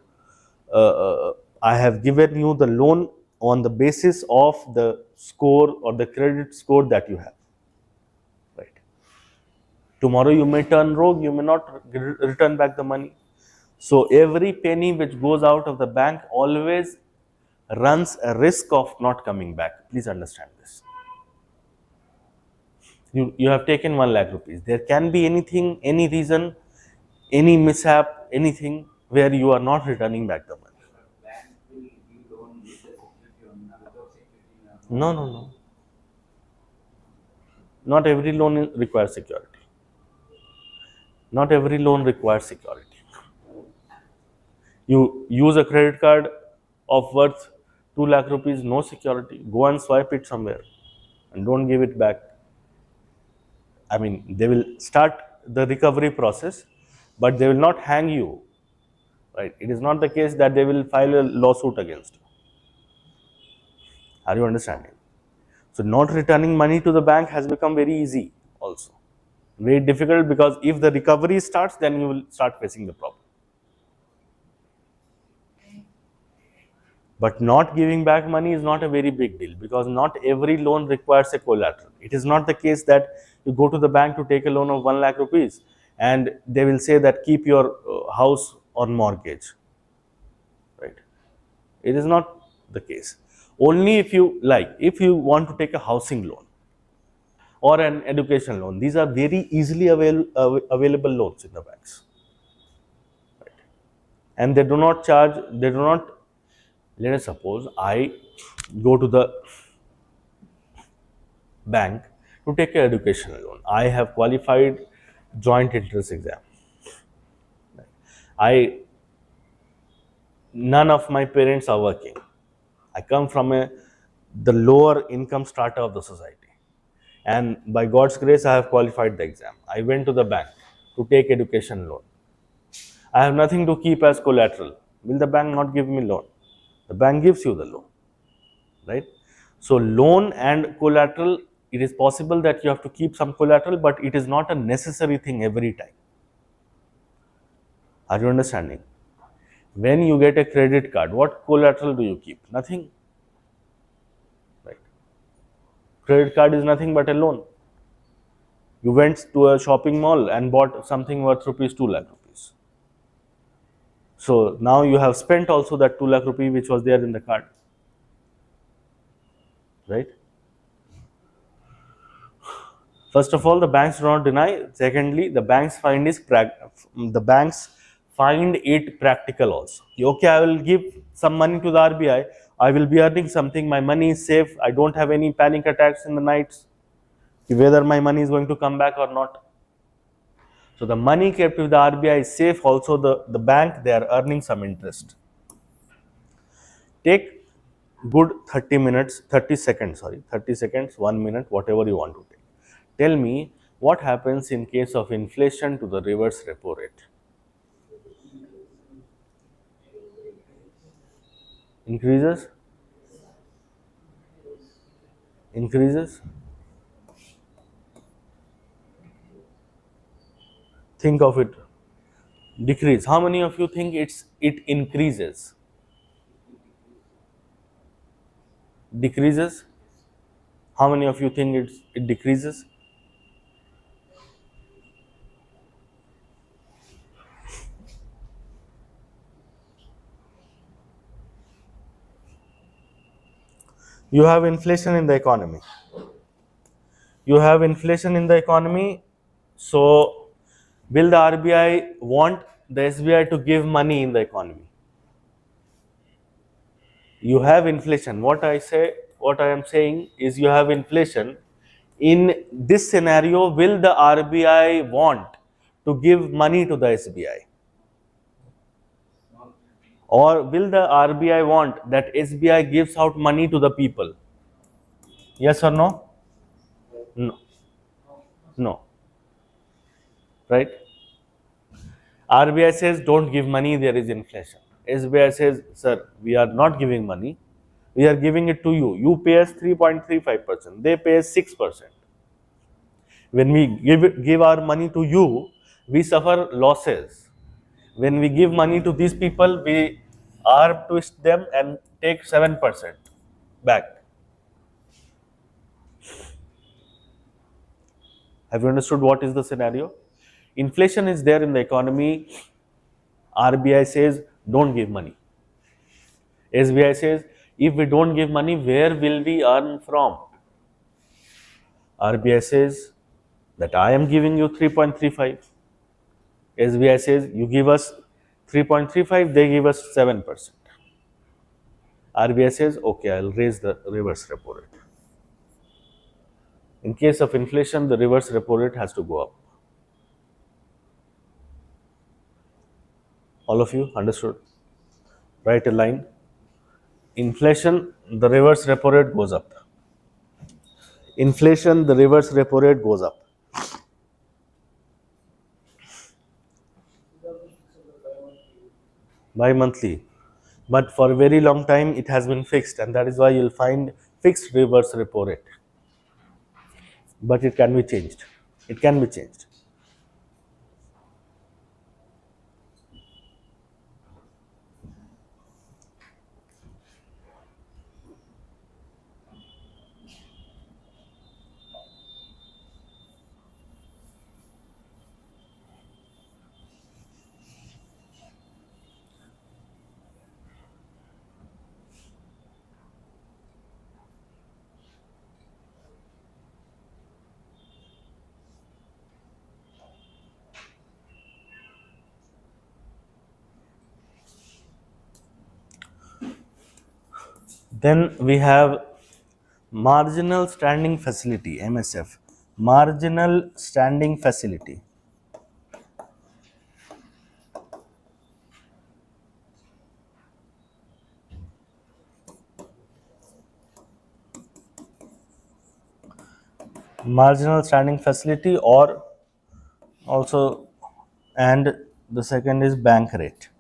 I have given you the loan on the basis of the score or the credit score that you have. Right. Tomorrow you may turn rogue. You may not return back the money. So every penny which goes out of the bank always runs a risk of not coming back. Please understand this. You have taken 1 lakh rupees. There can be anything, any reason, any mishap, anything where you are not returning back the money. No, no, no. Not every loan requires security. Not every loan requires security. You use a credit card of worth 2 lakh rupees, no security. Go and swipe it somewhere and don't give it back. I mean, they will start the recovery process, but they will not hang you. Right? It is not the case that they will file a lawsuit against you. Are you understanding? So not returning money to the bank has become very easy also. Very difficult, because if the recovery starts, then you will start facing the problem. But not giving back money is not a very big deal, because not every loan requires a collateral. It is not the case that you go to the bank to take a loan of 1 lakh rupees and they will say that keep your house on mortgage. Right? It is not the case. Only if you want to take a housing loan or an education loan, these are very easily available loans in the banks. Right? And they do not charge, let us suppose I go to the bank to take an education loan. I have qualified joint entrance exam. None of my parents are working. I come from the lower income strata of the society, and by God's grace, I have qualified the exam. I went to the bank to take education loan. I have nothing to keep as collateral. Will the bank not give me loan? The bank gives you the loan, right? So loan and collateral, it is possible that you have to keep some collateral, but it is not a necessary thing every time. Are you understanding? When you get a credit card, what collateral do you keep? Nothing. Right? Credit card is nothing but a loan. You went to a shopping mall and bought something worth rupees 2 lakh rupees. So now you have spent also that 2 lakh rupee which was there in the card, right? First of all, the banks do not deny. Secondly, the banks find it practical also. Okay, I will give some money to the RBI. I will be earning something. My money is safe. I don't have any panic attacks in the nights, whether my money is going to come back or not. So the money kept with the RBI is safe. Also, the bank, they are earning some interest. Take good 30 minutes, 30 seconds, sorry, 30 seconds, 1 minute, whatever you want to take. Tell me what happens in case of inflation to the reverse repo rate. Increases? Increases? Think of it. Decrease. How many of you think it increases? Decreases? How many of you think it decreases? You have inflation in the economy. You have inflation in the economy. So, will the RBI want the SBI to give money in the economy? You have inflation. What I am saying is you have inflation. In this scenario, will the RBI want to give money to the SBI? Or will the RBI want that SBI gives out money to the people? Yes or no? No. No. Right? RBI says don't give money, there is inflation. SBI says, sir, we are not giving money, we are giving it to you. You pay us 3.35%, they pay us 6%. When we give our money to you, we suffer losses. When we give money to these people, we arm twist them and take 7% back. Have you understood what is the scenario? Inflation is there in the economy. RBI says don't give money. SBI says if we don't give money, where will we earn from? RBI says that I am giving you 3.35. SBI says you give us 3.35, they give us 7%. RBI says okay, I'll raise the reverse repo rate. In case of inflation, the reverse repo rate has to go up. All of you understood? Write a line. Inflation, the reverse repo rate goes up. Inflation, the reverse repo rate goes up. Bi-monthly. But for a very long time, it has been fixed, and that is why you'll find fixed reverse repo rate. But it can be changed. It can be changed. Then we have marginal standing facility, MSF. Marginal standing facility. Marginal standing facility, or also, and the second is bank rate.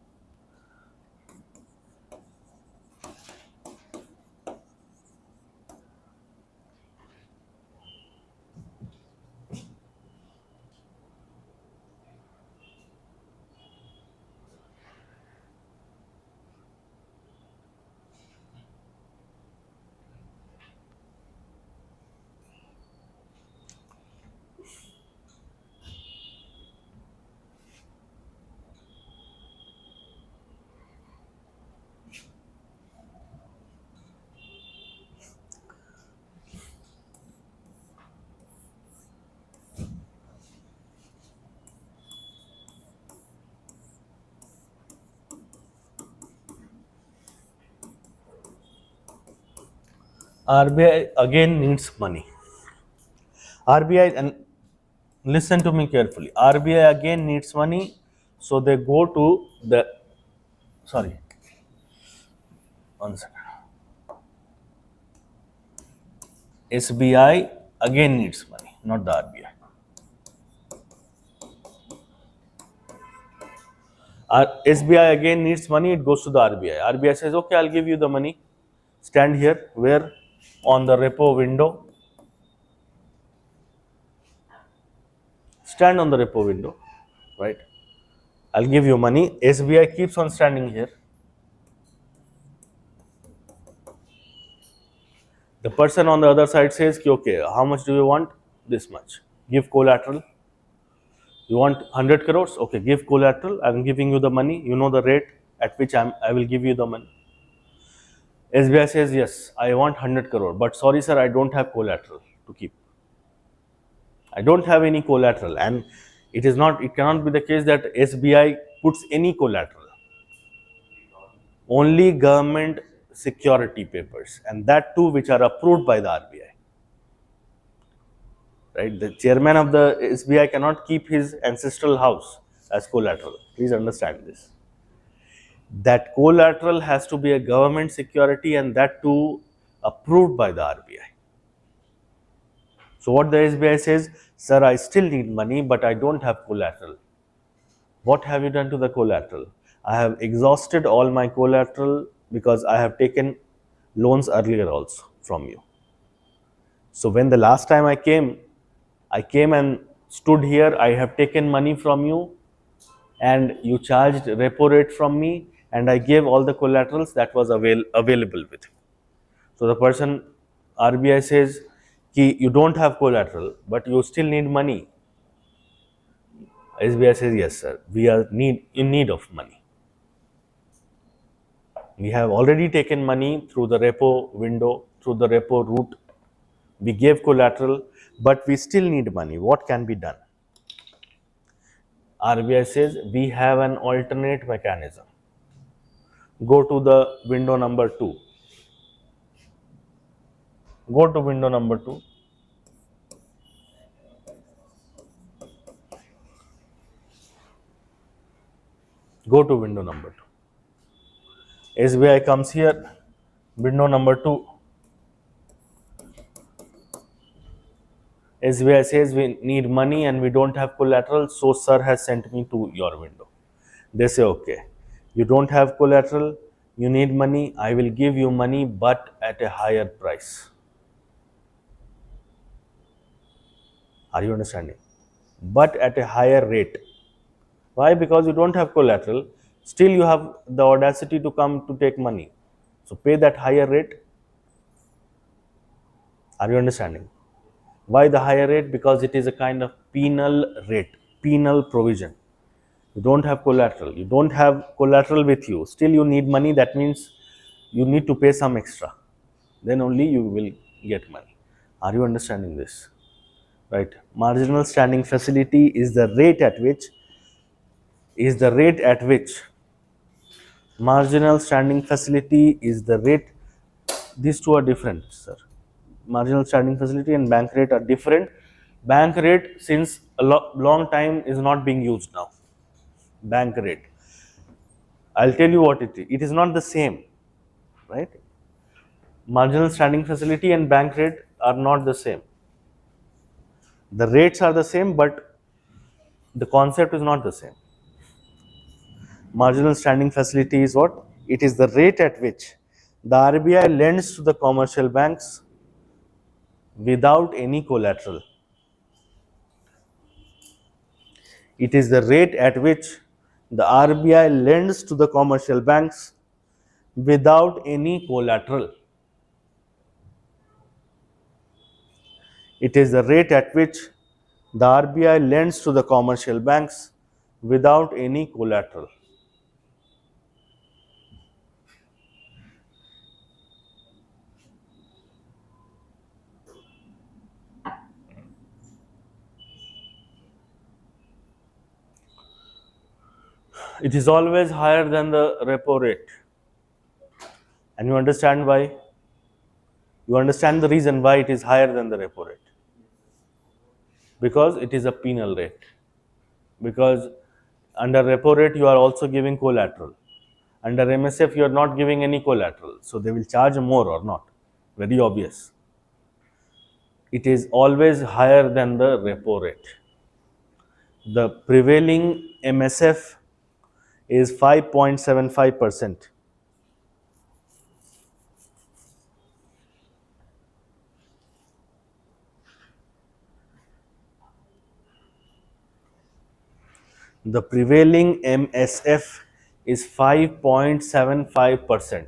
RBI again needs money. RBI, and listen to me carefully. RBI again needs money, so they go to the, sorry, one second. SBI again needs money, not the RBI. SBI again needs money, it goes to the RBI. RBI says, okay, I'll give you the money. Stand here, where? On the repo window. Stand on the repo window, right? I'll give you money. SBI keeps on standing here. The person on the other side says, okay, how much do you want? This much. Give collateral. You want 100 crores? Okay, give collateral. I'm giving you the money. You know the rate at which I will give you the money. SBI says, yes, I want 100 crore, but sorry, sir, I don't have collateral to keep. I don't have any collateral, and it cannot be the case that SBI puts any collateral. Only government security papers, and that too which are approved by the RBI. Right? The chairman of the SBI cannot keep his ancestral house as collateral. Please understand this. That collateral has to be a government security, and that too approved by the RBI. So what the SBI says, sir, I still need money, but I don't have collateral. What have you done to the collateral? I have exhausted all my collateral because I have taken loans earlier also from you. So when the last time I came and stood here, I have taken money from you and you charged repo rate from me, and I gave all the collaterals that was available with you. So the person, RBI says, ki you don't have collateral, but you still need money. SBI says, yes, sir, we are in need of money. We have already taken money through the repo window, through the repo route. We gave collateral, but we still need money. What can be done? RBI says, we have an alternate mechanism. Go to the window number 2. Go to window number 2. Go to window number 2. SBI comes here, window number 2. SBI says, we need money and we don't have collateral, so sir has sent me to your window. They say, okay, you don't have collateral, you need money, I will give you money, but at a higher price. Are you understanding? But at a higher rate. Why? Because you don't have collateral, still you have the audacity to come to take money. So pay that higher rate. Are you understanding? Why the higher rate? Because it is a kind of penal rate, penal provision. You don't have collateral, you don't have collateral with you, still you need money, that means you need to pay some extra. Then only you will get money. Are you understanding this? Right? Marginal standing facility is the rate at which marginal standing facility is the rate. These two are different, sir. Marginal standing facility and bank rate are different. Bank rate, since a long time, is not being used now. Bank rate, I'll tell you what it is. It is not the same, right? Marginal standing facility and bank rate are not the same. The rates are the same, but the concept is not the same. Marginal standing facility is what? It is the rate at which the RBI lends to the commercial banks without any collateral. It is the rate at which the RBI lends to the commercial banks without any collateral. It is the rate at which the RBI lends to the commercial banks without any collateral. It is always higher than the repo rate. And you understand why? You understand the reason why it is higher than the repo rate? Because it is a penal rate. Because under repo rate you are also giving collateral. Under MSF you are not giving any collateral, so they will charge more or not. Very obvious. It is always higher than the repo rate. The prevailing MSF is 5.75%. The prevailing MSF is 5.75%.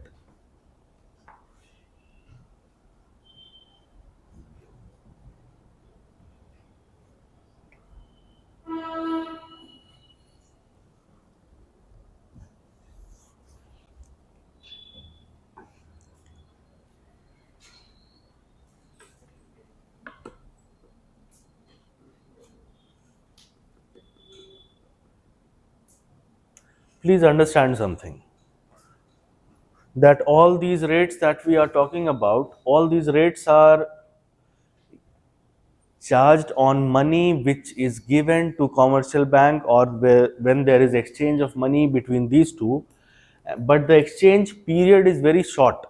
Please understand something, that all these rates that we are talking about, all these rates are charged on money which is given to commercial bank, or when there is exchange of money between these two, but the exchange period is very short.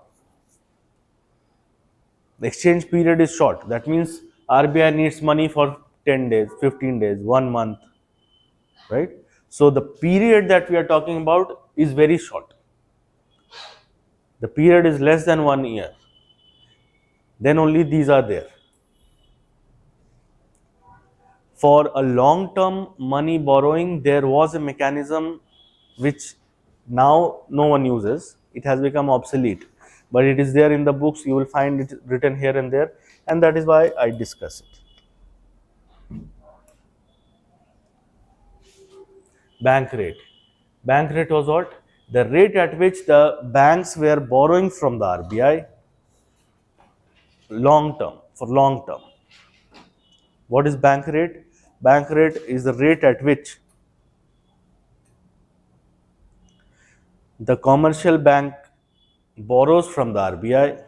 The exchange period is short. That means RBI needs money for 10 days, 15 days, 1 month, right? So the period that we are talking about is very short. The period is less than 1 year. Then only these are there. For a long term money borrowing, there was a mechanism which now no one uses. It has become obsolete, but it is there in the books. You will find it written here and there, and that is why I discuss it. Bank rate. Bank rate was what? The rate at which the banks were borrowing from the RBI long term, for long term. What is bank rate? Bank rate is the rate at which the commercial bank borrows from the RBI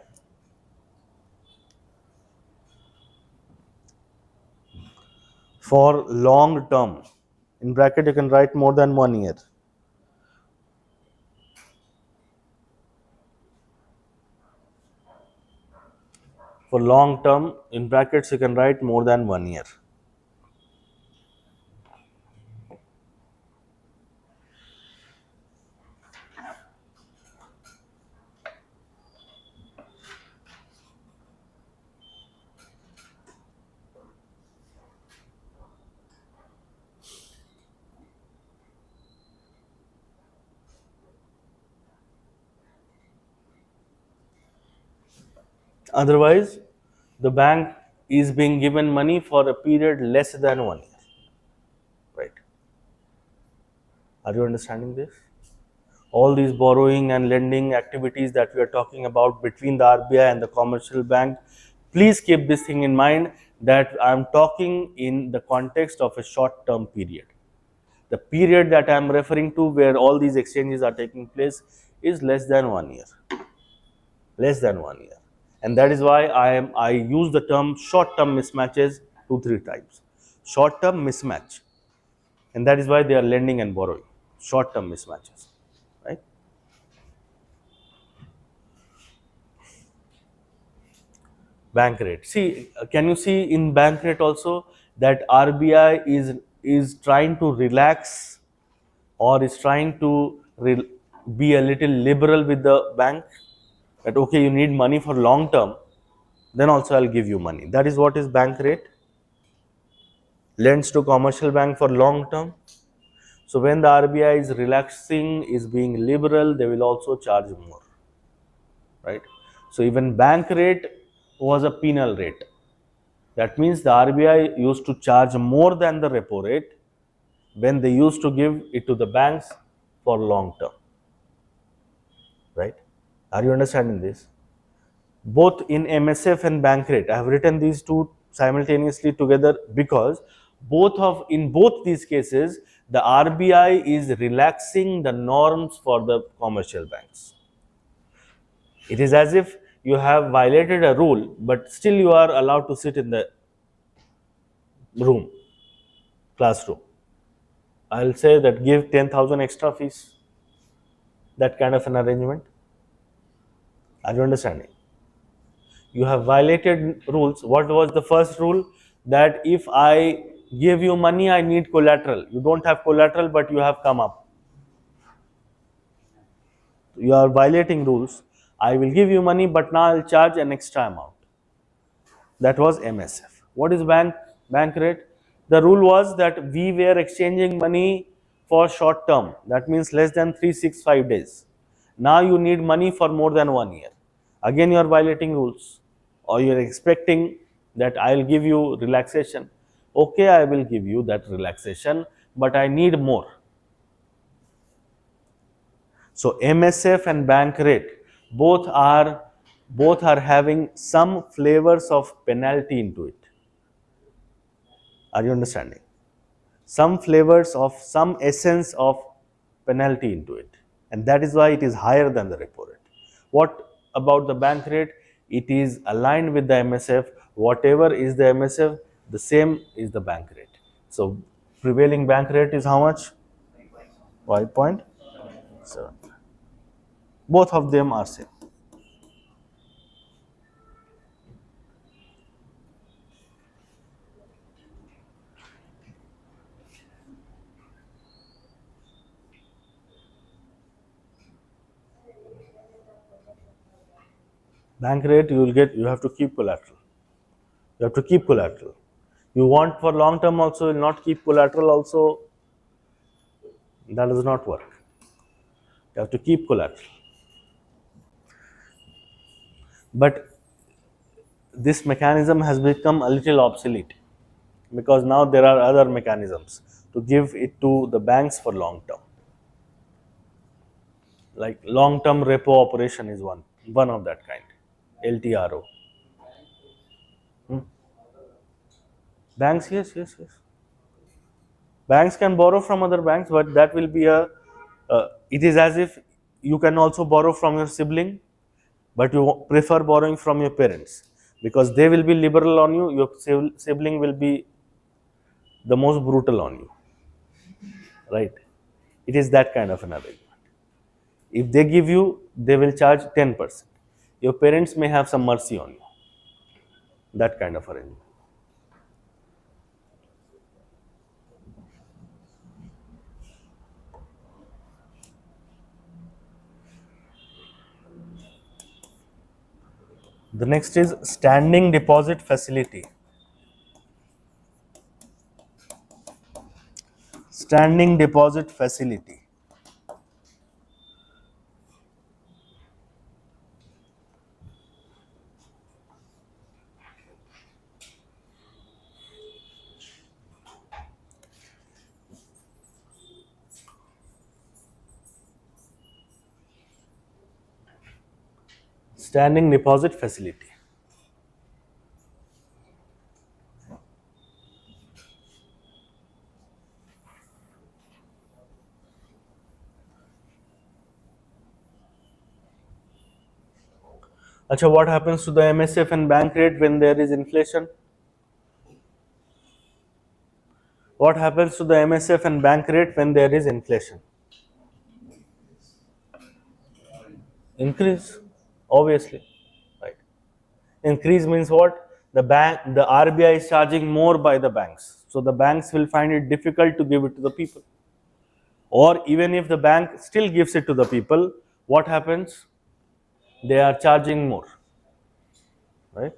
for long term. In bracket you can write more than 1 year. For long term, in brackets you can write more than 1 year. Otherwise, the bank is being given money for a period less than 1 year. Right? Are you understanding this? All these borrowing and lending activities that we are talking about between the RBI and the commercial bank, please keep this thing in mind, that I am talking in the context of a short term period. The period that I am referring to where all these exchanges are taking place is less than 1 year. Less than 1 year. And that is why I use the term short term mismatches 2-3 times. Short term mismatch. And that is why they are lending and borrowing. Short term mismatches. Right? Bank rate. See, can you see in bank rate also that RBI is trying to relax, or is trying to be a little liberal with the bank, that okay, you need money for long term, then also I'll give you money. That is what is bank rate. Lends to commercial bank for long term. So when the RBI is relaxing, is being liberal, they will also charge more, right? So even bank rate was a penal rate. That means the RBI used to charge more than the repo rate when they used to give it to the banks for long term, right? Are you understanding this? Both in MSF and bank rate, I have written these two simultaneously together because in both these cases, the RBI is relaxing the norms for the commercial banks. It is as if you have violated a rule, but still you are allowed to sit in the room, classroom. I'll say that give 10,000 extra fees, that kind of an arrangement. Are you understanding? You have violated rules. What was the first rule? That if I give you money, I need collateral. You don't have collateral, but you have come up. You are violating rules. I will give you money, but now I'll charge an extra amount. That was MSF. What is bank rate? The rule was that we were exchanging money for short term. That means less than 365 days. Now you need money for more than 1 year. Again, you are violating rules, or you are expecting that I will give you relaxation. Okay, I will give you that relaxation, but I need more. So MSF and bank rate both are having some flavors of penalty into it. Are you understanding? Some flavors of some essence of penalty into it, and that is why it is higher than the repo rate. What about the bank rate? It is aligned with the MSF. Whatever is the MSF, the same is the bank rate. So prevailing bank rate is how much? 5.7. Both of them are same. Bank rate, you have to keep collateral. You have to keep collateral. You want for long term also, will not keep collateral also, that does not work. You have to keep collateral. But this mechanism has become a little obsolete, because now there are other mechanisms to give it to the banks for long term. Like long term repo operation is one of that kind, LTRO. Hmm? Banks, yes. Banks can borrow from other banks, but that will be it is as if you can also borrow from your sibling, but you prefer borrowing from your parents because they will be liberal on you. Your sibling will be the most brutal on you, right? It is that kind of an arrangement. If they give you, they will charge 10%. Your parents may have some mercy on you. That kind of arrangement. The next is standing deposit facility. Standing deposit facility. Standing deposit facility. Acha, what happens to the MSF and bank rate when there is inflation? What happens to the MSF and bank rate when there is inflation? Increase, obviously, right? Increase means what? The RBI is charging more by the banks, so the banks will find it difficult to give it to the people. Or even if the bank still gives it to the people, what happens? They are charging more, right?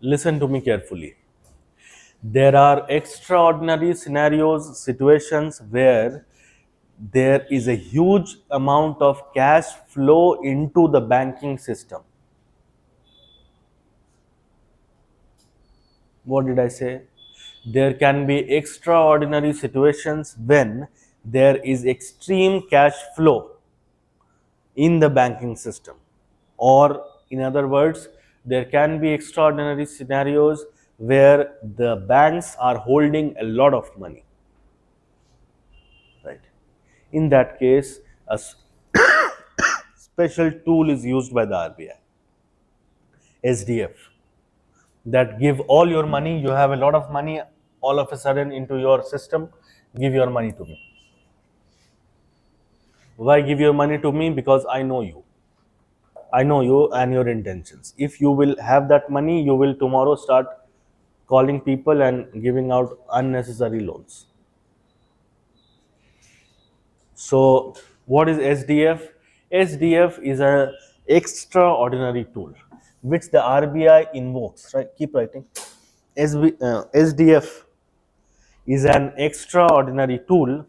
Listen to me carefully. There are extraordinary scenarios, situations where there is a huge amount of cash flow into the banking system. What did I say? there can be extraordinary situations when there is extreme cash flow in the banking system, or in other words, there can be extraordinary scenarios where the banks are holding a lot of money, right? In that case, a special tool is used by the RBI, SDF, that give all your money. You have a lot of money all of a sudden into your system, give your money to me. Why give your money to me? Because I know you and your intentions. If you will have that money, you will tomorrow start calling people and giving out unnecessary loans. So what is SDF? SDF is a extraordinary tool which the RBI invokes, right? Keep writing. SDF is an extraordinary tool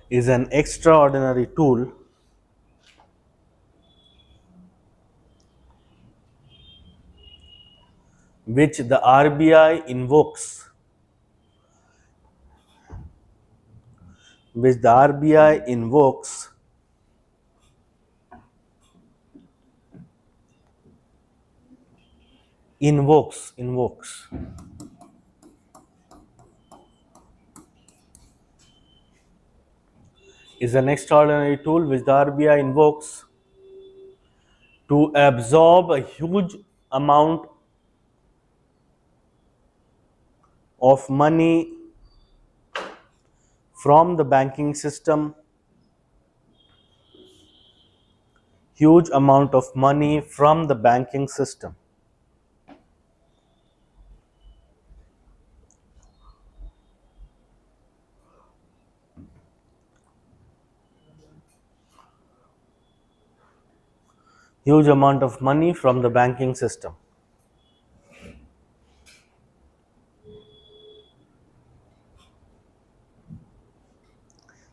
is an extraordinary tool which the RBI invokes, which the RBI invokes is an extraordinary tool which the RBI invokes to absorb a huge amount of money from the banking system, huge amount of money from the banking system. Huge amount of money from the banking system.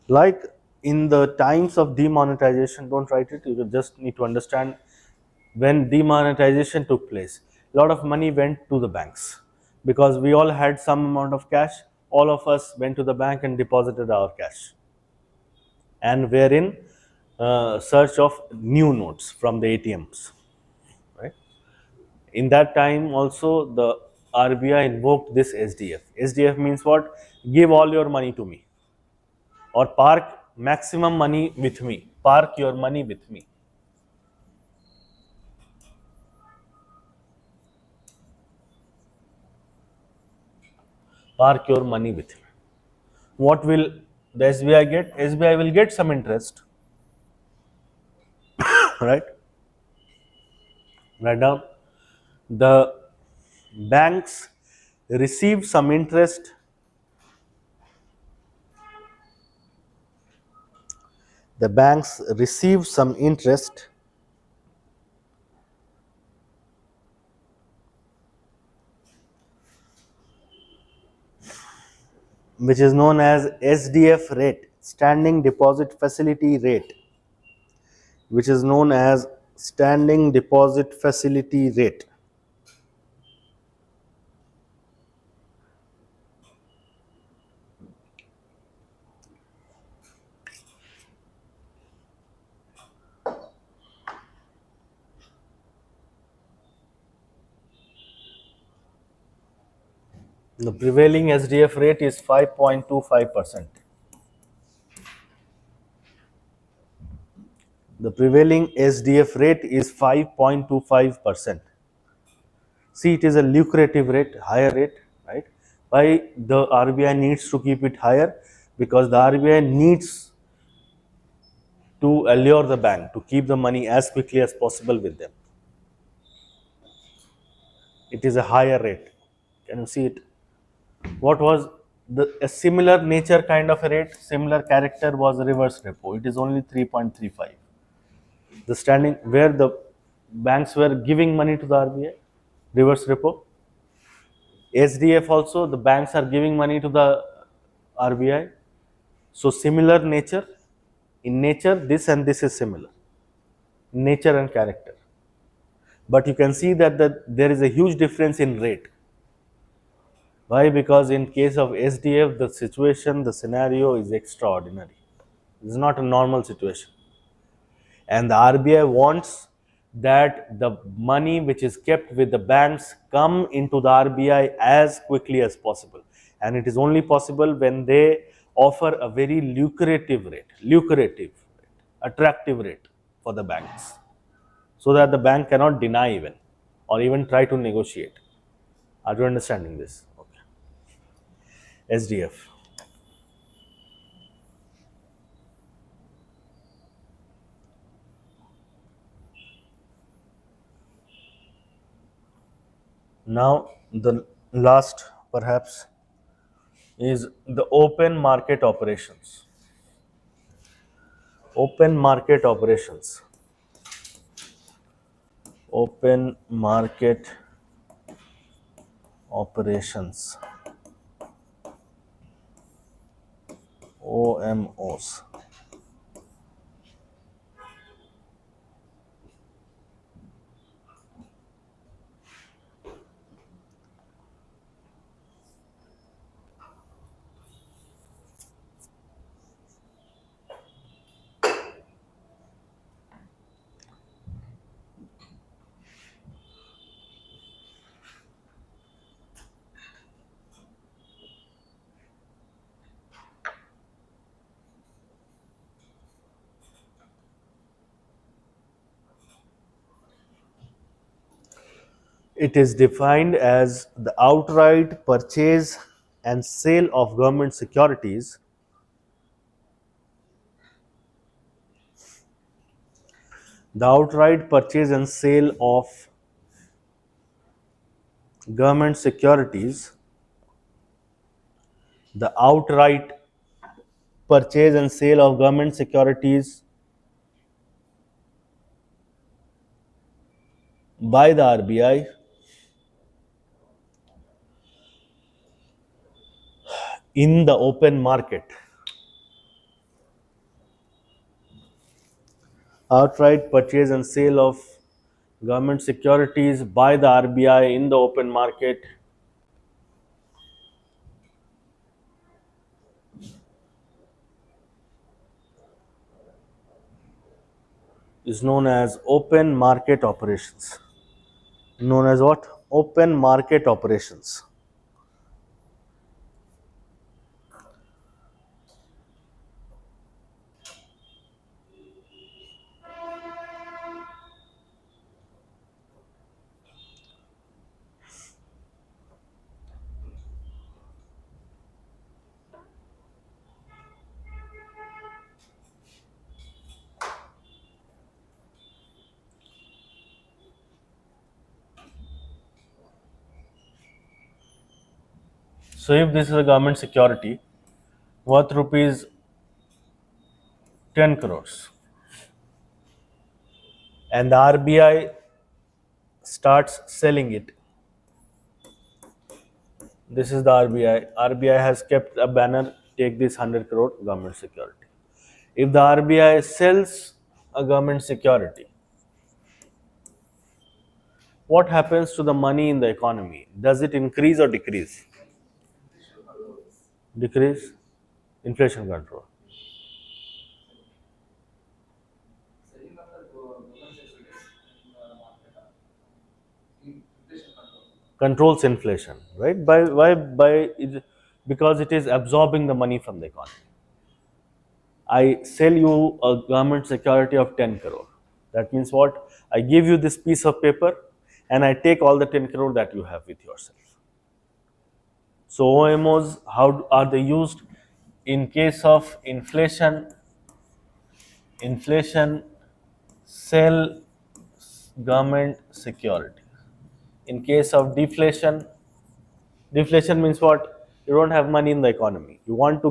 Like in the times of demonetization, don't write it, you just need to understand when demonetization took place, a lot of money went to the banks because we all had some amount of cash. All of us went to the bank and deposited our cash, and were in search of new notes from the ATMs, right? In that time also the RBI invoked this SDF. SDF means what? Give all your money to me, or park maximum money with me. Park your money with me. Park your money with me. What will the SBI get? SBI will get some interest, right? Right now, the banks receive some interest. The banks receive some interest which is known as SDF rate, standing deposit facility rate, which is known as standing deposit facility rate. The prevailing SDF rate is 5.25%. The prevailing SDF rate is 5.25%. See, it is a lucrative rate, higher rate, right? Why the RBI needs to keep it higher? Because the RBI needs to allure the bank to keep the money as quickly as possible with them. It is a higher rate. Can you see it? What was a similar nature kind of a rate, similar character was reverse repo. It is only 3.35. The standing where the banks were giving money to the RBI, reverse repo. SDF also, the banks are giving money to the RBI. So similar nature. In nature, this and this is similar. Nature and character. But you can see that there is a huge difference in rate. Why? Because in case of SDF, the situation, the scenario is extraordinary. It's not a normal situation. And the RBI wants that the money which is kept with the banks come into the RBI as quickly as possible. And it is only possible when they offer a very attractive rate for the banks, so that the bank cannot deny even or even try to negotiate. Are you understanding this? Okay. SDF. Now, the last perhaps is the open market operations. Open market operations. Open market operations. OMOs. It is defined as the outright purchase and sale of government securities, the outright purchase and sale of government securities, the outright purchase and sale of government securities by the RBI in the open market. Outright purchase and sale of government securities by the RBI in the open market is known as open market operations. Known as what? Open market operations. So if this is a government security worth rupees 10 crores and the RBI starts selling it, this is the RBI. RBI has kept a banner, take this 100 crore government security. If the RBI sells a government security, what happens to the money in the economy? Does it increase or decrease? Decrease. Inflation control. Controls inflation, right? By why? Because it is absorbing the money from the economy. I sell you a government security of 10 crore. That means what? I give you this piece of paper and I take all the 10 crore that you have with yourself. So OMOs, how are they used? In case of inflation, sell government security. In case of deflation, deflation means what? You don't have money in the economy. You want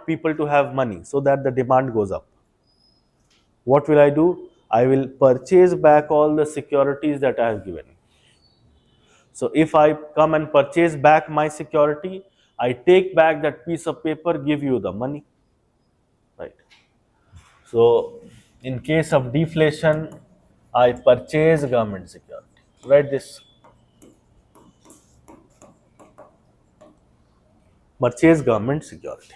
people to have money so that the demand goes up. What will I do? I will purchase back all the securities that I have given. So if I come and purchase back my security, I take back that piece of paper, give you the money. Right. So in case of deflation, I purchase government security. Write this. Purchase government security.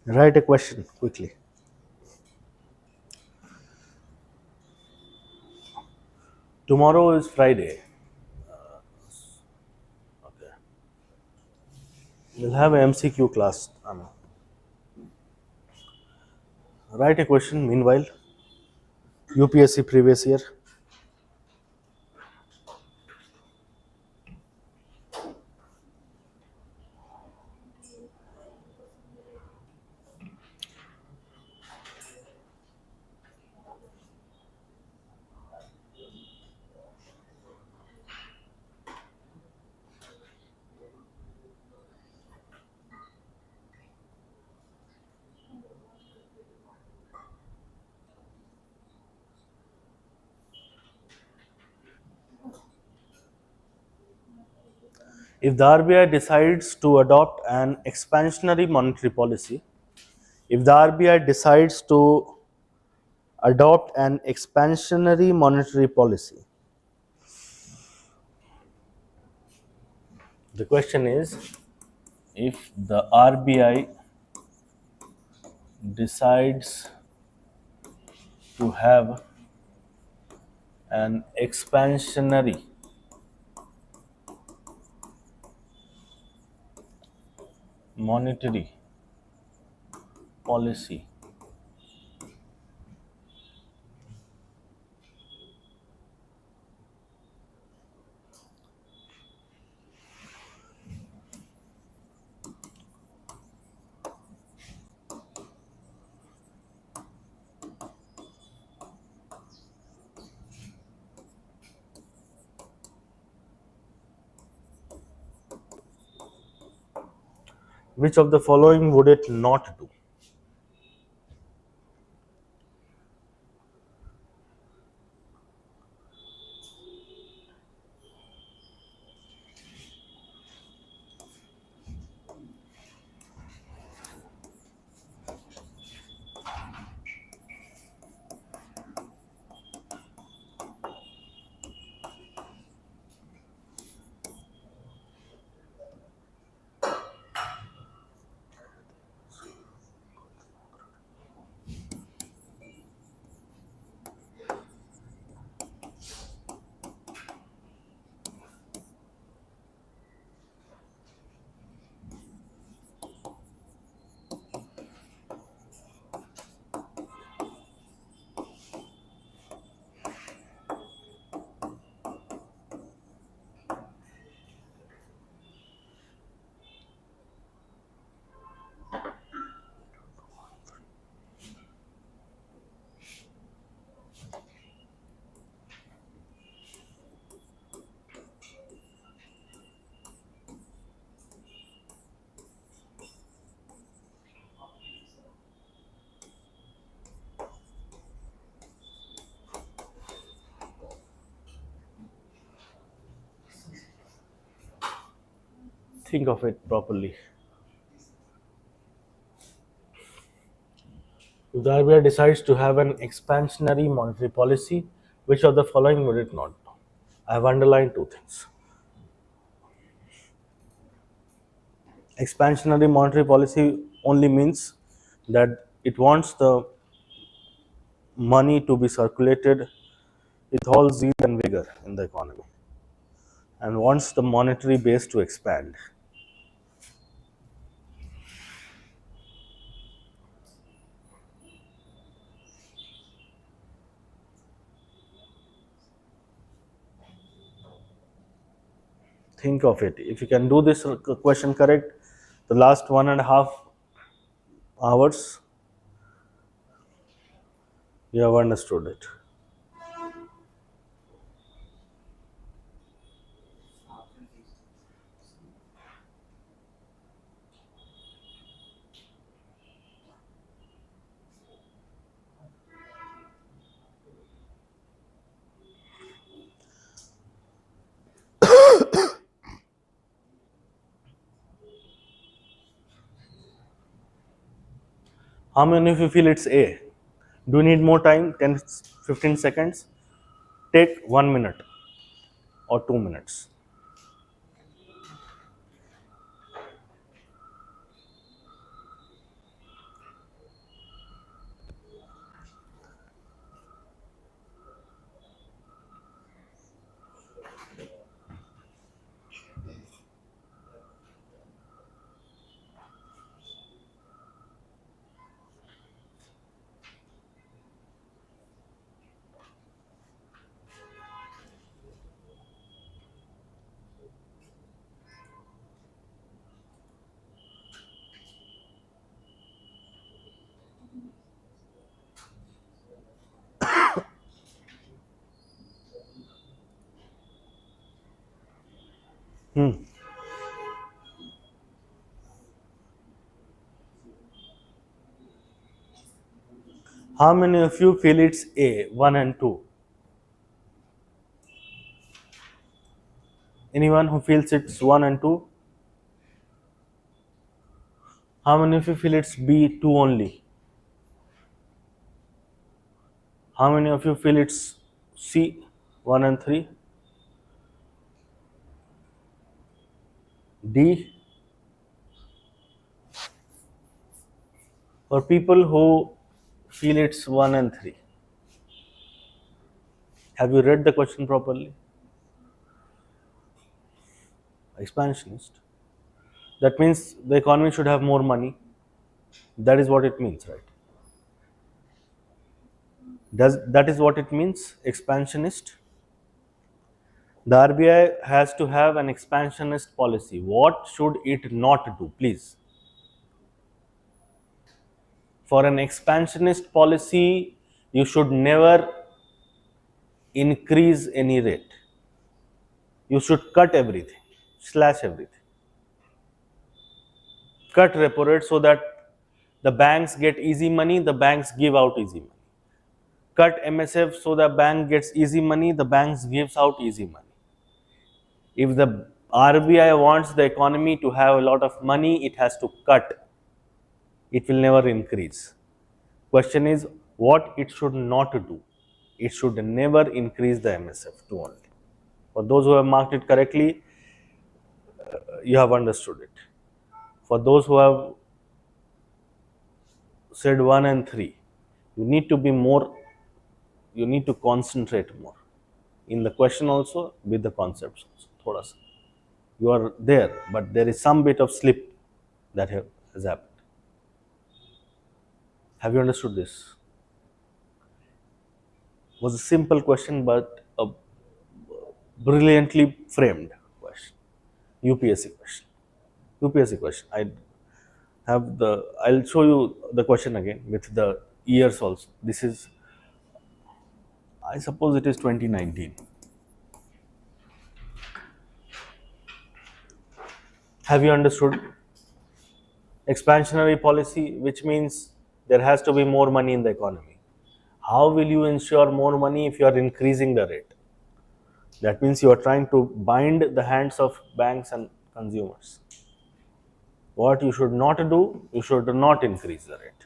Write a question quickly. Tomorrow is Friday. Okay. We'll have a MCQ class. Write a question meanwhile. UPSC previous year. If the RBI decides to adopt an expansionary monetary policy, if the RBI decides to adopt an expansionary monetary policy, the question is, if the RBI decides to have an expansionary monetary policy, which of the following would it not do? Think of it properly. If the RBI decides to have an expansionary monetary policy, which of the following would it not do? I have underlined two things. Expansionary monetary policy only means that it wants the money to be circulated with all zeal and vigor in the economy and wants the monetary base to expand. Think of it. If you can do this question correct, the last 1.5 hours, you have understood it. How many of you feel it's A? Do you need more time? 10, 15 seconds? Take 1 minute or 2 minutes. How many of you feel it's A, 1 and 2? Anyone who feels it's 1 and 2? How many of you feel it's B, 2 only? How many of you feel it's C, 1 and 3? D? For people who feel it's 1 and 3, have you read the question properly? Expansionist. That means the economy should have more money. That is what it means, right? Does that is what it means? Expansionist. The RBI has to have an expansionist policy. What should it not do, please? For an expansionist policy, you should never increase any rate. You should cut everything, slash everything. Cut repo rate so that the banks get easy money, the banks give out easy money. Cut MSF so the bank gets easy money, the banks gives out easy money. If the RBI wants the economy to have a lot of money, it has to cut. It will never increase. Question is what it should not do. It should never increase the MSF to only. For those who have marked it correctly, you have understood it. For those who have said 1 and 3, you need to be more, you need to concentrate more. In the question also, with the concepts also. Thoda sa. You are there, but there is some bit of slip that has happened. Have you understood this? It was a simple question, but a brilliantly framed question. UPSC question. UPSC question. I'll show you the question again with the years also. This is, I suppose it is 2019. Have you understood? Expansionary policy, which means there has to be more money in the economy. How will you ensure more money if you are increasing the rate? That means you are trying to bind the hands of banks and consumers. What you should not do, you should not increase the rate.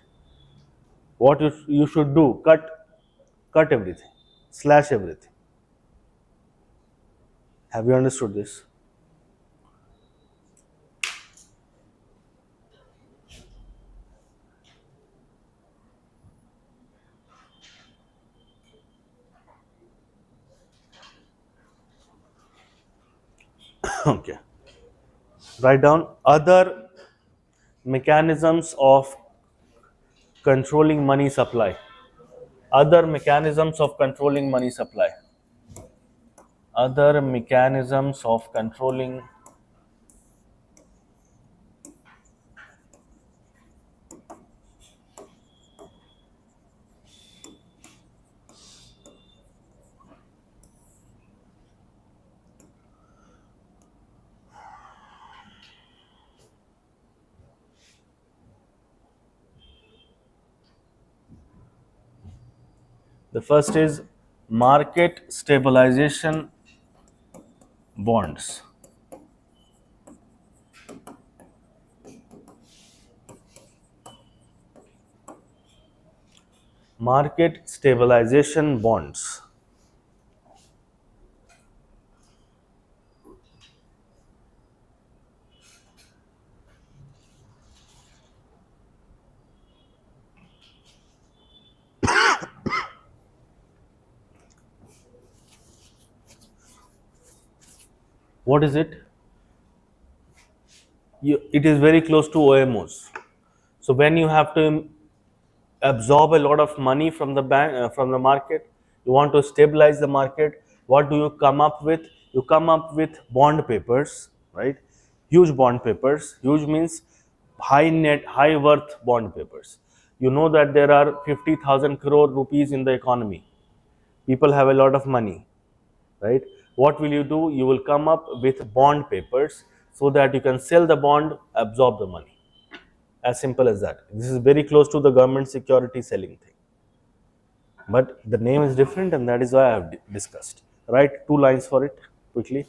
What you should do, cut everything, slash everything. Have you understood this? Okay. Write down other mechanisms of controlling money supply. Other mechanisms of controlling money supply. Other mechanisms of controlling. The first is market stabilization bonds. Market stabilization bonds. What is it? It is very close to OMOs. So when you have to absorb a lot of money from the bank, from the market, you want to stabilize the market, what do you come up with? You come up with bond papers, right? Huge bond papers. Huge means high worth bond papers. You know that there are 50,000 crore rupees in the economy. People have a lot of money, right? What will you do? You will come up with bond papers so that you can sell the bond, absorb the money. As simple as that. This is very close to the government security selling thing. But the name is different, and that is why I have discussed. Write 2 lines for it quickly.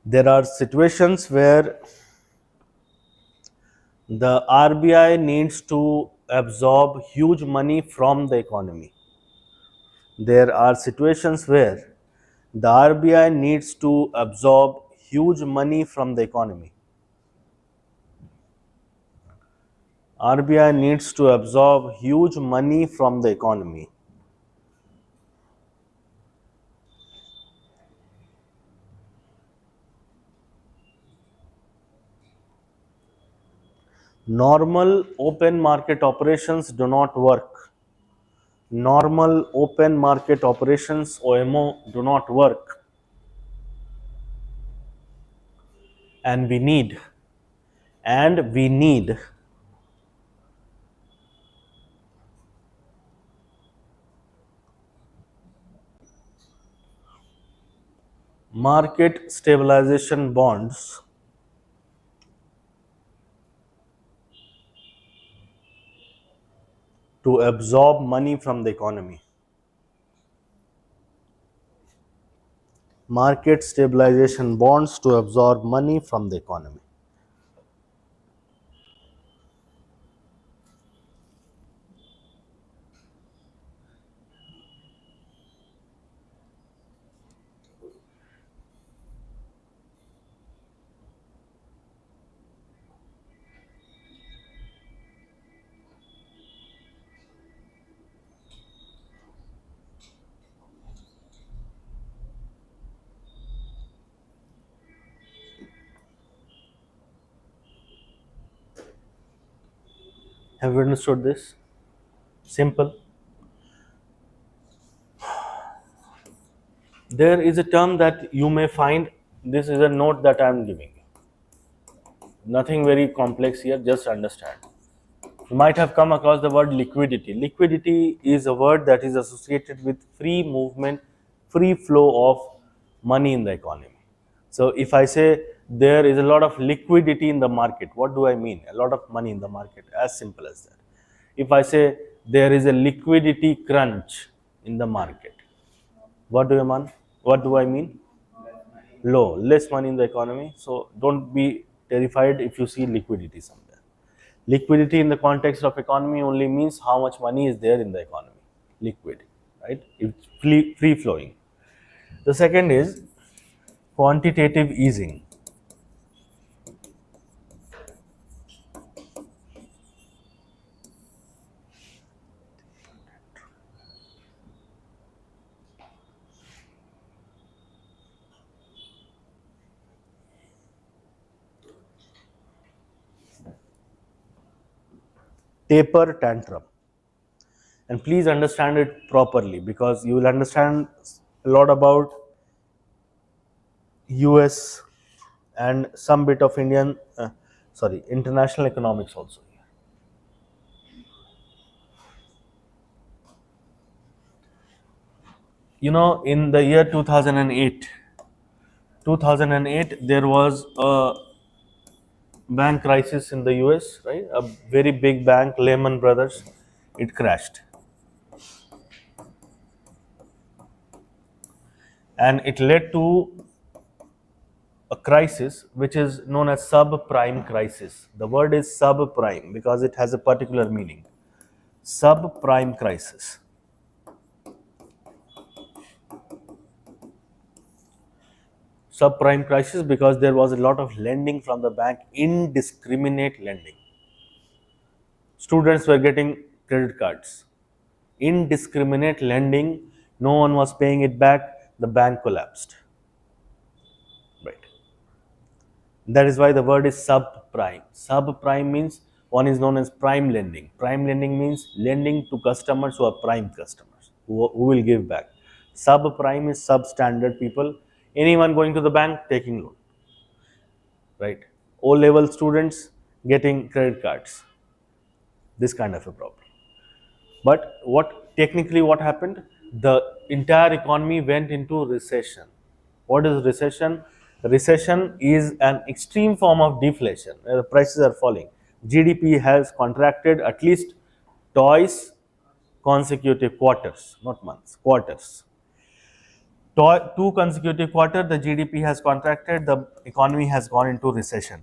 There are situations where the RBI needs to absorb huge money from the economy. There are situations where the RBI needs to absorb huge money from the economy. RBI needs to absorb huge money from the economy. Normal open market operations do not work. Normal open market operations, OMO, do not work. And we need market stabilization bonds to absorb money from the economy. Market stabilization bonds to absorb money from the economy. Have you understood this? Simple. There is a term that you may find. This is a note that I am giving you. Nothing very complex here, just understand. You might have come across the word liquidity. Liquidity is a word that is associated with free movement, free flow of money in the economy. So if I say there is a lot of liquidity in the market, what do I mean? A lot of money in the market, as simple as that. If I say there is a liquidity crunch in the market, what do you mean? What do I mean? Less money in the economy. So don't be terrified if you see liquidity somewhere. Liquidity in the context of economy only means how much money is there in the economy. Liquid, right? It's free flowing. The second is quantitative easing. Taper tantrum. And please understand it properly, because you will understand a lot about US and some bit of international economics also. In the year 2008, there was a bank crisis in the US, right? A very big bank, Lehman Brothers, it crashed. And it led to a crisis which is known as subprime crisis. The word is subprime because it has a particular meaning. Subprime crisis. Subprime crisis because there was a lot of lending from the bank, indiscriminate lending. Students were getting credit cards. Indiscriminate lending, no one was paying it back, the bank collapsed. Right. That is why the word is subprime. Subprime means one is known as prime lending. Prime lending means lending to customers who are prime customers, who will give back. Subprime is substandard people, anyone going to the bank taking loan. Right. O-level students getting credit cards. This kind of a problem. But what happened? The entire economy went into recession. What is recession? Recession is an extreme form of deflation where the prices are falling. GDP has contracted at least twice consecutive quarters, not months, quarters. Two consecutive quarters, the GDP has contracted, the economy has gone into recession.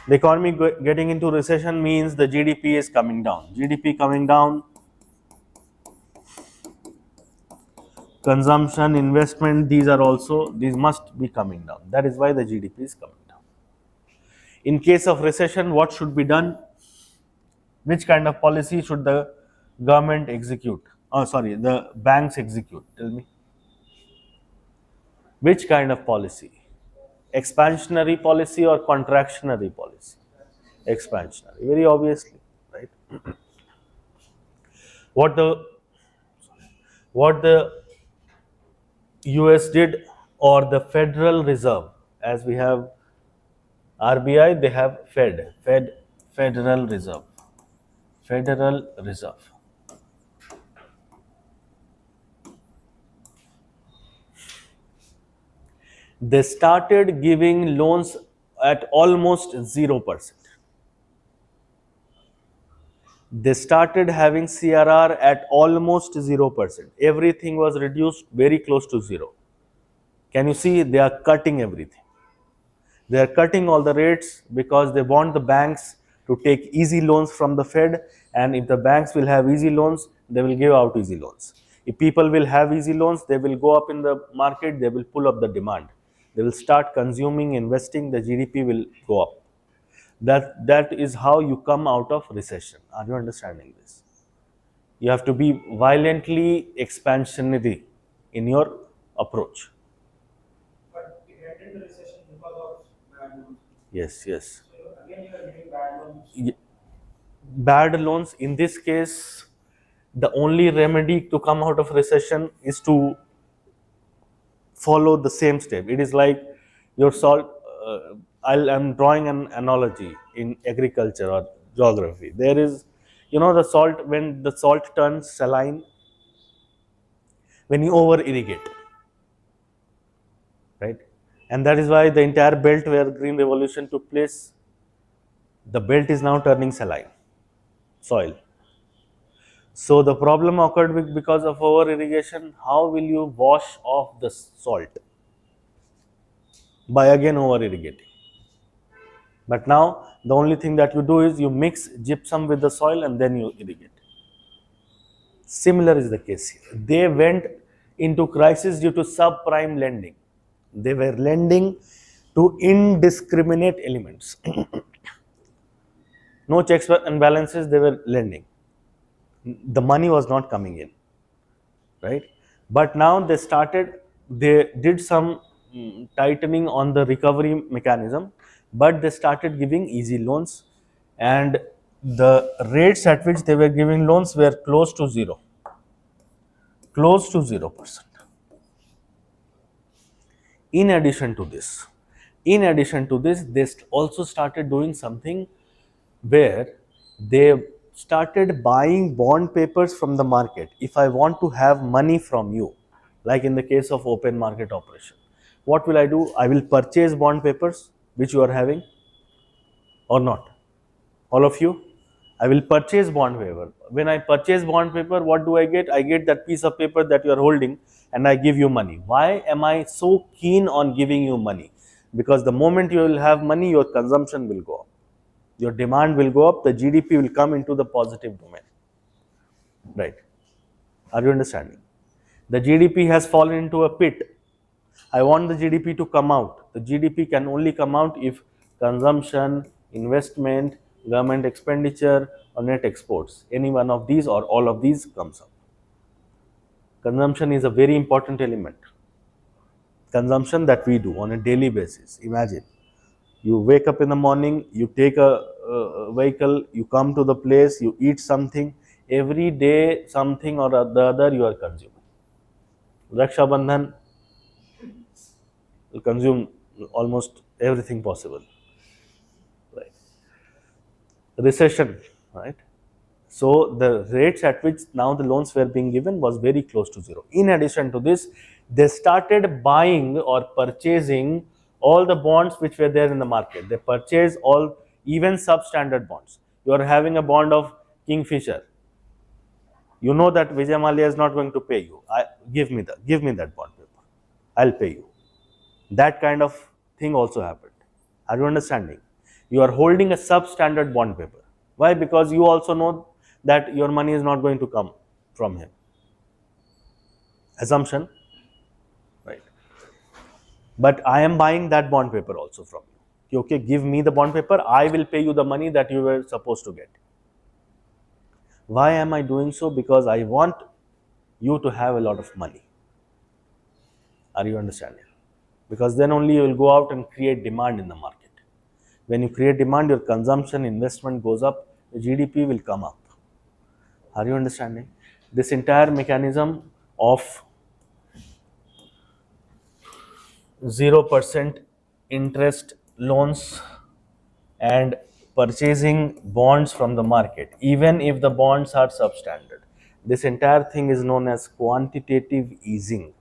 The economy getting into recession means the GDP is coming down. GDP coming down, consumption, investment, these must be coming down. That is why the GDP is coming down. In case of recession, what should be done? Which kind of policy should the government execute? Oh, sorry, the banks execute. Tell me. Which kind of policy? Expansionary policy or contractionary policy? Expansionary, very obviously, right? What the US did, or the Federal Reserve, as we have RBI, they have Federal Reserve. Federal Reserve. They started giving loans at almost 0%. They started having CRR at almost 0%. Everything was reduced very close to zero. Can you see? They are cutting everything. They are cutting all the rates because they want the banks to take easy loans from the Fed, and if the banks will have easy loans, they will give out easy loans. If people will have easy loans, they will go up in the market, they will pull up the demand. They will start consuming, investing, the GDP will go up. That is how you come out of recession. Are you understanding this? You have to be violently expansionary in your approach. But we entered the recession because of bad loans. Yes, yes. So again, you are getting bad loans. Bad loans, in this case, the only remedy to come out of recession is to follow the same step. It is like your salt. I'm drawing an analogy in agriculture or geography. There is, the salt, when the salt turns saline, when you over irrigate, right? And that is why the entire belt where green revolution took place, the belt is now turning saline soil. So the problem occurred because of over irrigation. How will you wash off the salt? By again over irrigating. But now the only thing that you do is you mix gypsum with the soil and then you irrigate. Similar is the case here. They went into crisis due to subprime lending. They were lending to indiscriminate elements. No checks and balances, they were lending. The money was not coming in, right? But now they did some tightening on the recovery mechanism, but they started giving easy loans, and the rates at which they were giving loans were close to zero, close to 0%. In addition to this, they also started doing something where they started buying bond papers from the market. If I want to have money from you, like in the case of open market operation, what will I do? I will purchase bond papers which you are having or not. All of you, I will purchase bond paper. When I purchase bond paper, what do I get? I get that piece of paper that you are holding and I give you money. Why am I so keen on giving you money? Because the moment you will have money, your consumption will go up. Your demand will go up, the GDP will come into the positive domain. Right. Are you understanding? The GDP has fallen into a pit. I want the GDP to come out. The GDP can only come out if consumption, investment, government expenditure, or net exports, any one of these or all of these comes up. Consumption is a very important element. Consumption that we do on a daily basis. Imagine you wake up in the morning, you take a vehicle, you come to the place, you eat something. Every day, something or the other you are consuming. Raksha Bandhan will consume almost everything possible. Right. Recession, right? So the rates at which now the loans were being given was very close to zero. In addition to this, they started buying or purchasing all the bonds which were there in the market. They purchased all, even substandard bonds. You are having a bond of Kingfisher. You know that Vijay Mallya is not going to pay you. Give me that bond paper. I'll pay you. That kind of thing also happened. Are you understanding? You are holding a substandard bond paper. Why? Because you also know that your money is not going to come from him. Assumption, right? But I am buying that bond paper also from you. Okay, give me the bond paper, I will pay you the money that you were supposed to get. Why am I doing so? Because I want you to have a lot of money. Are you understanding? Because then only you will go out and create demand in the market. When you create demand, your consumption, investment goes up, the GDP will come up. Are you understanding? This entire mechanism of 0% interest loans and purchasing bonds from the market, even if the bonds are substandard. This entire thing is known as quantitative easing.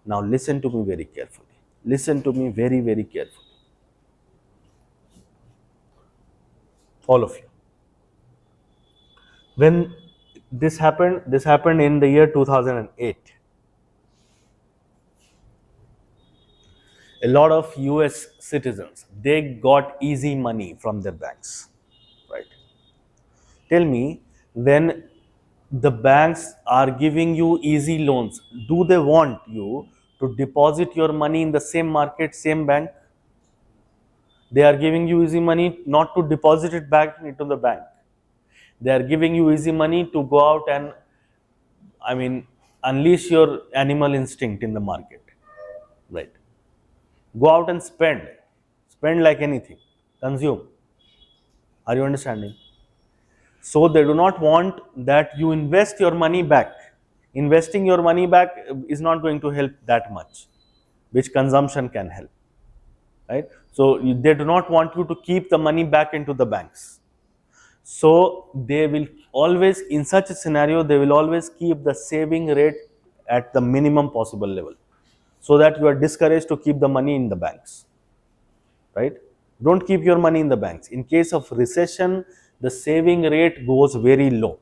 Now listen to me very carefully. Listen to me very, very carefully. All of you. When this happened in the year 2008. A lot of US citizens, they got easy money from their banks, right? Tell me, when the banks are giving you easy loans, do they want you to deposit your money in the same market, same bank? They are giving you easy money not to deposit it back into the bank. They are giving you easy money to go out and, unleash your animal instinct in the market, right? Go out and spend like anything, consume. Are you understanding? So they do not want that you invest your money back. Investing your money back is not going to help that much, which consumption can help, right? So they do not want you to keep the money back into the banks. So they will always, in such a scenario, they will always keep the saving rate at the minimum possible level, so that you are discouraged to keep the money in the banks, right? Don't keep your money in the banks. In case of recession, the saving rate goes very low.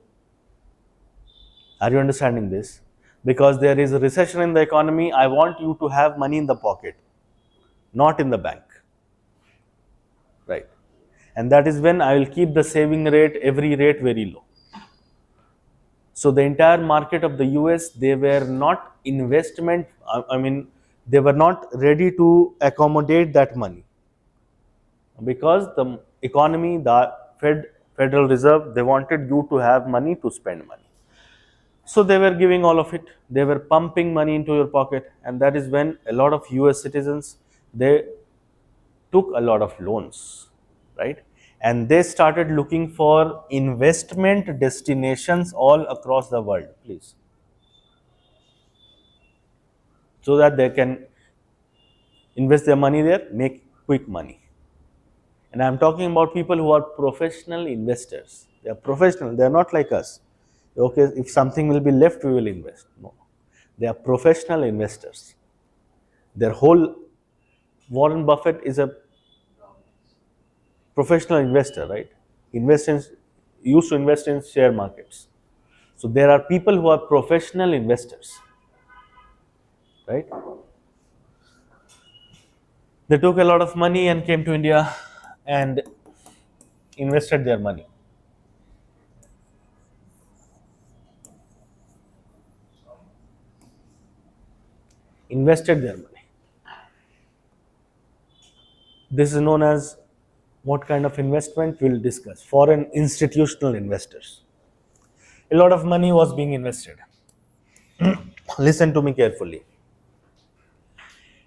Are you understanding this? Because there is a recession in the economy, I want you to have money in the pocket, not in the bank, right? and that is when I will keep the saving rate, every rate very low. So the entire market of the US, they were not investment, I mean, they were not ready to accommodate that money, because the economy, the Federal Reserve, they wanted you to have money to spend money. So they were giving all of it. They were pumping money into your pocket, and that is when a lot of US citizens, they took a lot of loans, right? And they started looking for investment destinations all across the world, please, so that they can invest their money there, make quick money. And I'm talking about people who are professional investors. They are professional, they are not like us. Okay, if something will be left, we will invest. No, they are professional investors. Their whole, Warren Buffett is a professional investor, right? Invest in, used to invest in share markets. So there are people who are professional investors, right? They took a lot of money and came to India and invested their money. Invested their money. This is known as what kind of investment we'll discuss. Foreign institutional investors. A lot of money was being invested. Listen to me carefully.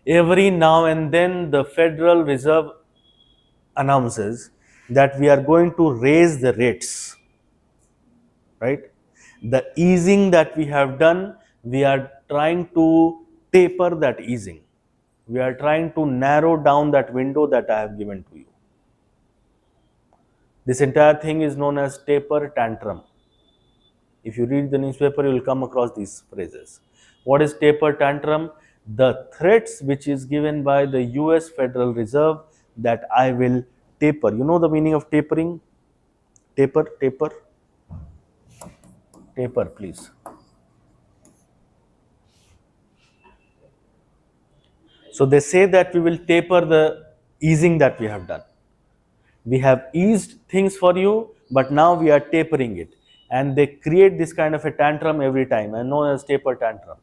Every now and then, the Federal Reserve announces that we are going to raise the rates, right? The easing that we have done, we are trying to taper that easing. We are trying to narrow down that window that I have given to you. This entire thing is known as taper tantrum. If you read the newspaper, you will come across these phrases. What is taper tantrum? The threats which is given by the US Federal Reserve that I will taper. You know the meaning of tapering? Taper, taper, taper, please. So they say that we will taper the easing that we have done. We have eased things for you, but now we are tapering it. And they create this kind of a tantrum every time, and known as taper tantrum.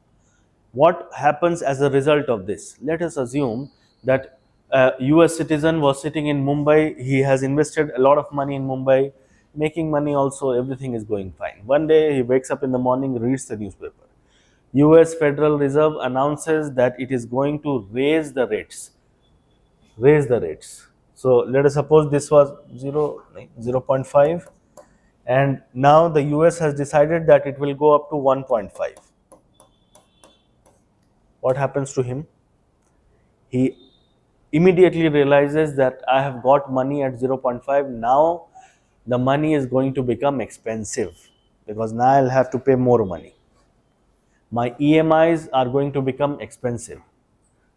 What happens as a result of this? Let us assume that a US citizen was sitting in Mumbai, he has invested a lot of money in Mumbai, making money also, everything is going fine. One day he wakes up in the morning, reads the newspaper. US Federal Reserve announces that it is going to raise the rates. Raise the rates. So let us suppose this was 0.5, and now the US has decided that it will go up to 1.5. What happens to him? He immediately realizes that I have got money at 0.5. Now the money is going to become expensive, because now I'll have to pay more money. My EMIs are going to become expensive.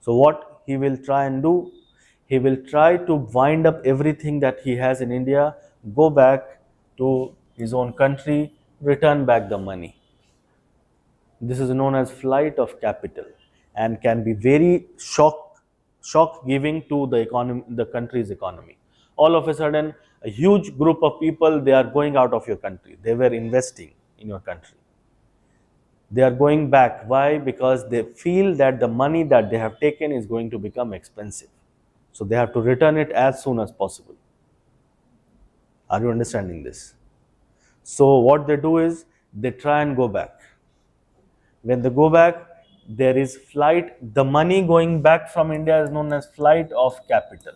So what he will try and do? He will try to wind up everything that he has in India, go back to his own country, return back the money. This is known as flight of capital, and can be very shock giving to the economy, the country's economy. All of a sudden, a huge group of people, they are going out of your country. They were investing in your country. They are going back. Why? Because they feel that the money that they have taken is going to become expensive. So they have to return it as soon as possible. Are you understanding this? So what they do is they try and go back. When they go back, there is flight. The money going back from India is known as flight of capital.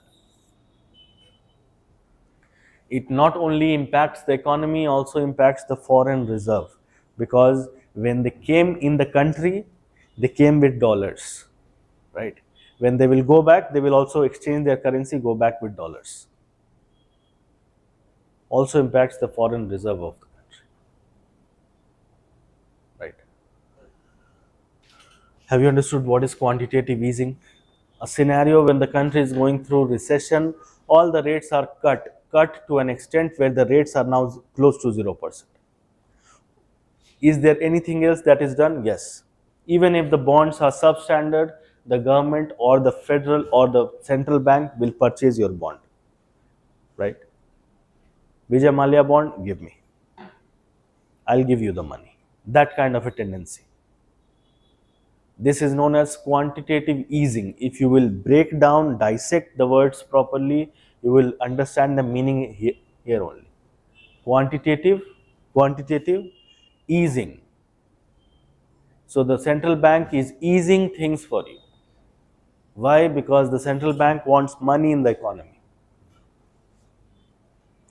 It not only impacts the economy, also impacts the foreign reserve, because when they came in the country, they came with dollars, right? When they will go back, they will also exchange their currency, go back with dollars. Also impacts the foreign reserve of the country, right? Have you understood what is quantitative easing? A scenario when the country is going through recession, all the rates are cut to an extent where the rates are now close to 0%. Is there anything else that is done? Yes. Even if the bonds are substandard, the government or the federal or the central bank will purchase your bond, right? Vijay Mallya bond, give me. I'll give you the money. That kind of a tendency. This is known as quantitative easing. If you will break down, dissect the words properly, you will understand the meaning here only. Quantitative easing. So the central bank is easing things for you. Why? Because the central bank wants money in the economy,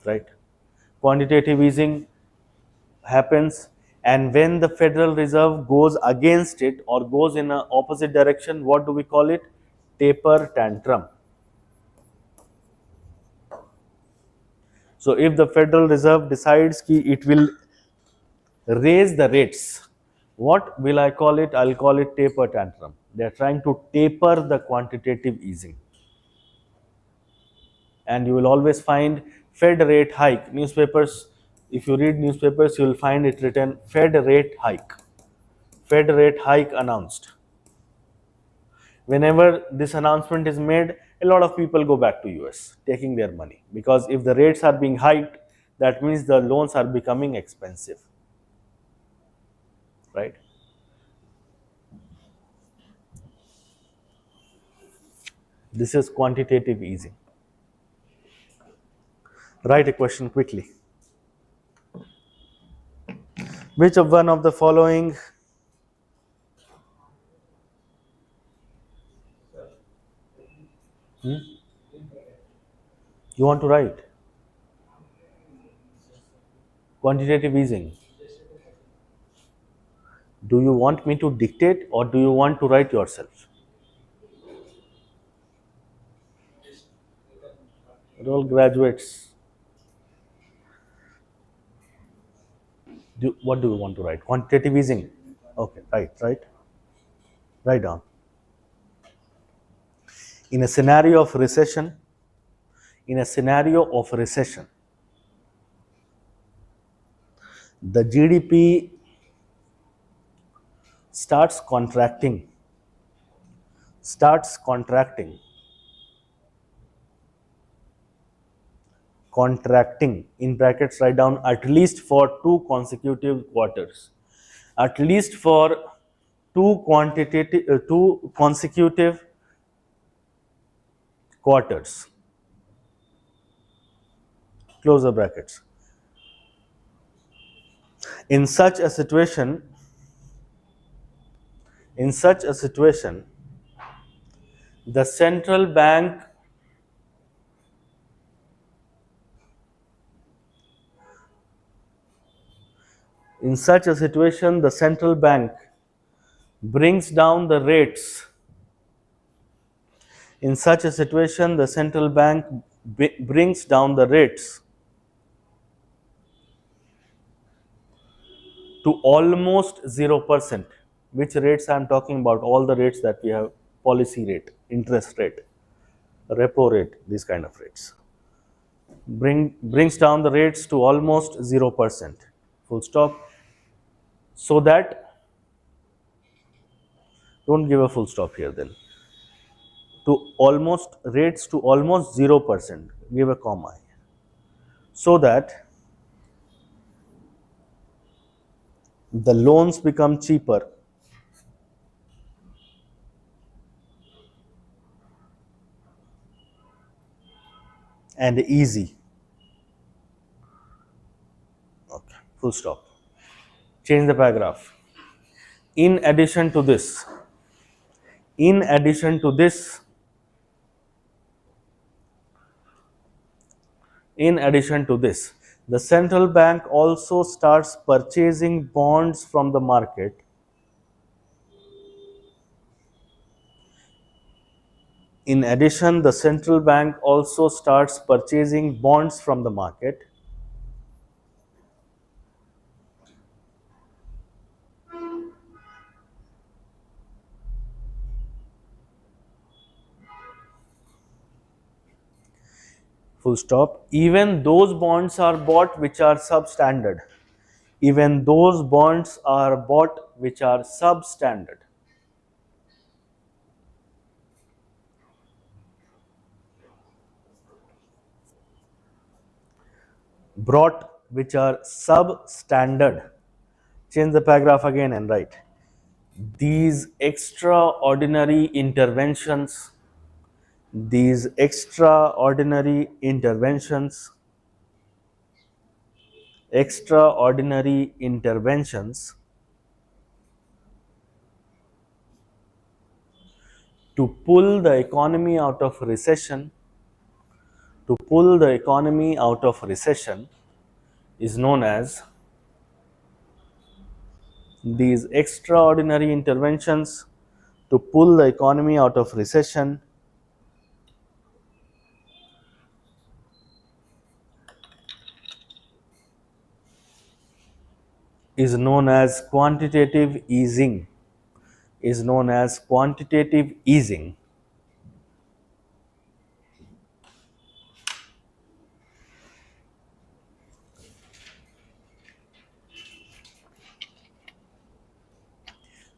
right? Quantitative easing happens, and when the Federal Reserve goes against it or goes in an opposite direction, what do we call it? Taper tantrum. So if the Federal Reserve decides that it will raise the rates, what will I call it? I'll call it taper tantrum. They are trying to taper the quantitative easing. And you will always find Fed rate hike. Newspapers, if you read newspapers, you will find it written Fed rate hike. Fed rate hike announced. Whenever this announcement is made, a lot of people go back to US taking their money, because if the rates are being hiked, that means the loans are becoming expensive, right? This is quantitative easing. Write a question quickly. Which of one of the following? You want to write? Quantitative easing. Do you want me to dictate or do you want to write yourself? We're all graduates. What do you want to write? Quantitative easing. Okay, right. Write down. In a scenario of recession, the GDP starts contracting. Contracting, in brackets write down, at least for 2 consecutive quarters. At least for two consecutive quarters. Close the brackets. In such a situation, the central bank brings down the rates. In such a situation, the central bank brings down the rates to almost 0%. Which rates I am talking about? All the rates that we have: policy rate, interest rate, repo rate, these kind of rates. Brings down the rates to almost 0%. Full stop. So that, don't give a full stop here then. To almost, rates to almost 0%. Give a comma here. So that the loans become cheaper and easy. Okay, full stop. Change the paragraph. In addition to this, in addition to this, in addition to this, the central bank also starts purchasing bonds from the market. In addition, the central bank also starts purchasing bonds from the market. Full stop. Even those bonds are bought which are substandard. Even those bonds are bought which are substandard. brought which are substandard. Change the paragraph again and write these extraordinary interventions, these extraordinary interventions, extraordinary interventions to pull the economy out of recession, to pull the economy out of recession is known as, these extraordinary interventions to pull the economy out of recession is known as quantitative easing, is known as quantitative easing.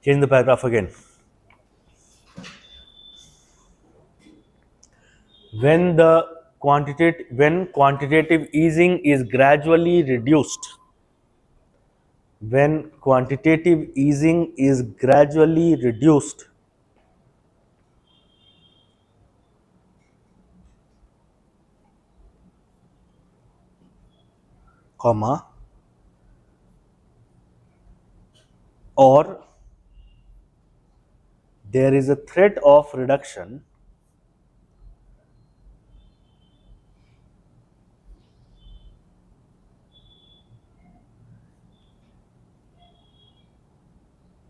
Change the paragraph again. When quantitative easing is gradually reduced, when quantitative easing is gradually reduced, comma, or there is a threat of reduction,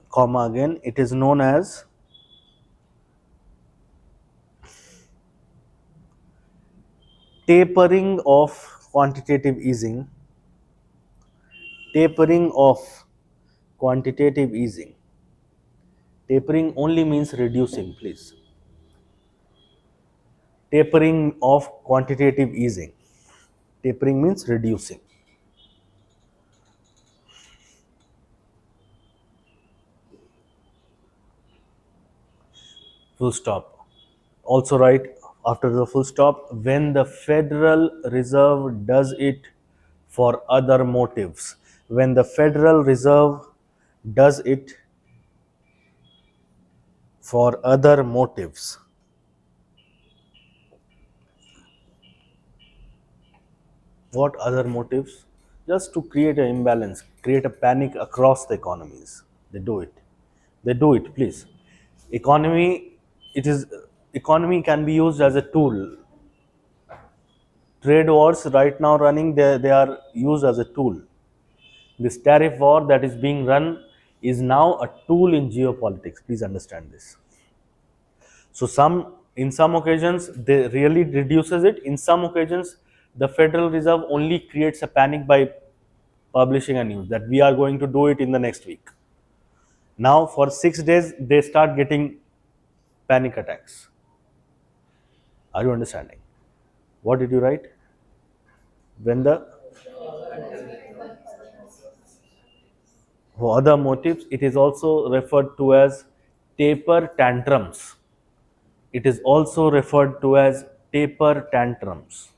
comma again, it is known as tapering of quantitative easing, tapering of quantitative easing. Tapering only means reducing, please. Tapering of quantitative easing. Tapering means reducing. Full stop. Also write after the full stop, when the Federal Reserve does it for other motives. When the Federal Reserve does it for other motives. What other motives? Just to create an imbalance, create a panic across the economies. They do it. They do it, please. Economy, it is, economy can be used as a tool. Trade wars right now running, they are used as a tool. This tariff war that is being run is now a tool in geopolitics. Please understand this. So in some occasions they really reduces it. In some occasions the Federal Reserve only creates a panic by publishing a news that we are going to do it in the next week. Now for 6 days they start getting panic attacks. Are you understanding? What did you write? When the, for other motives, it is also referred to as taper tantrums. It is also referred to as taper tantrums.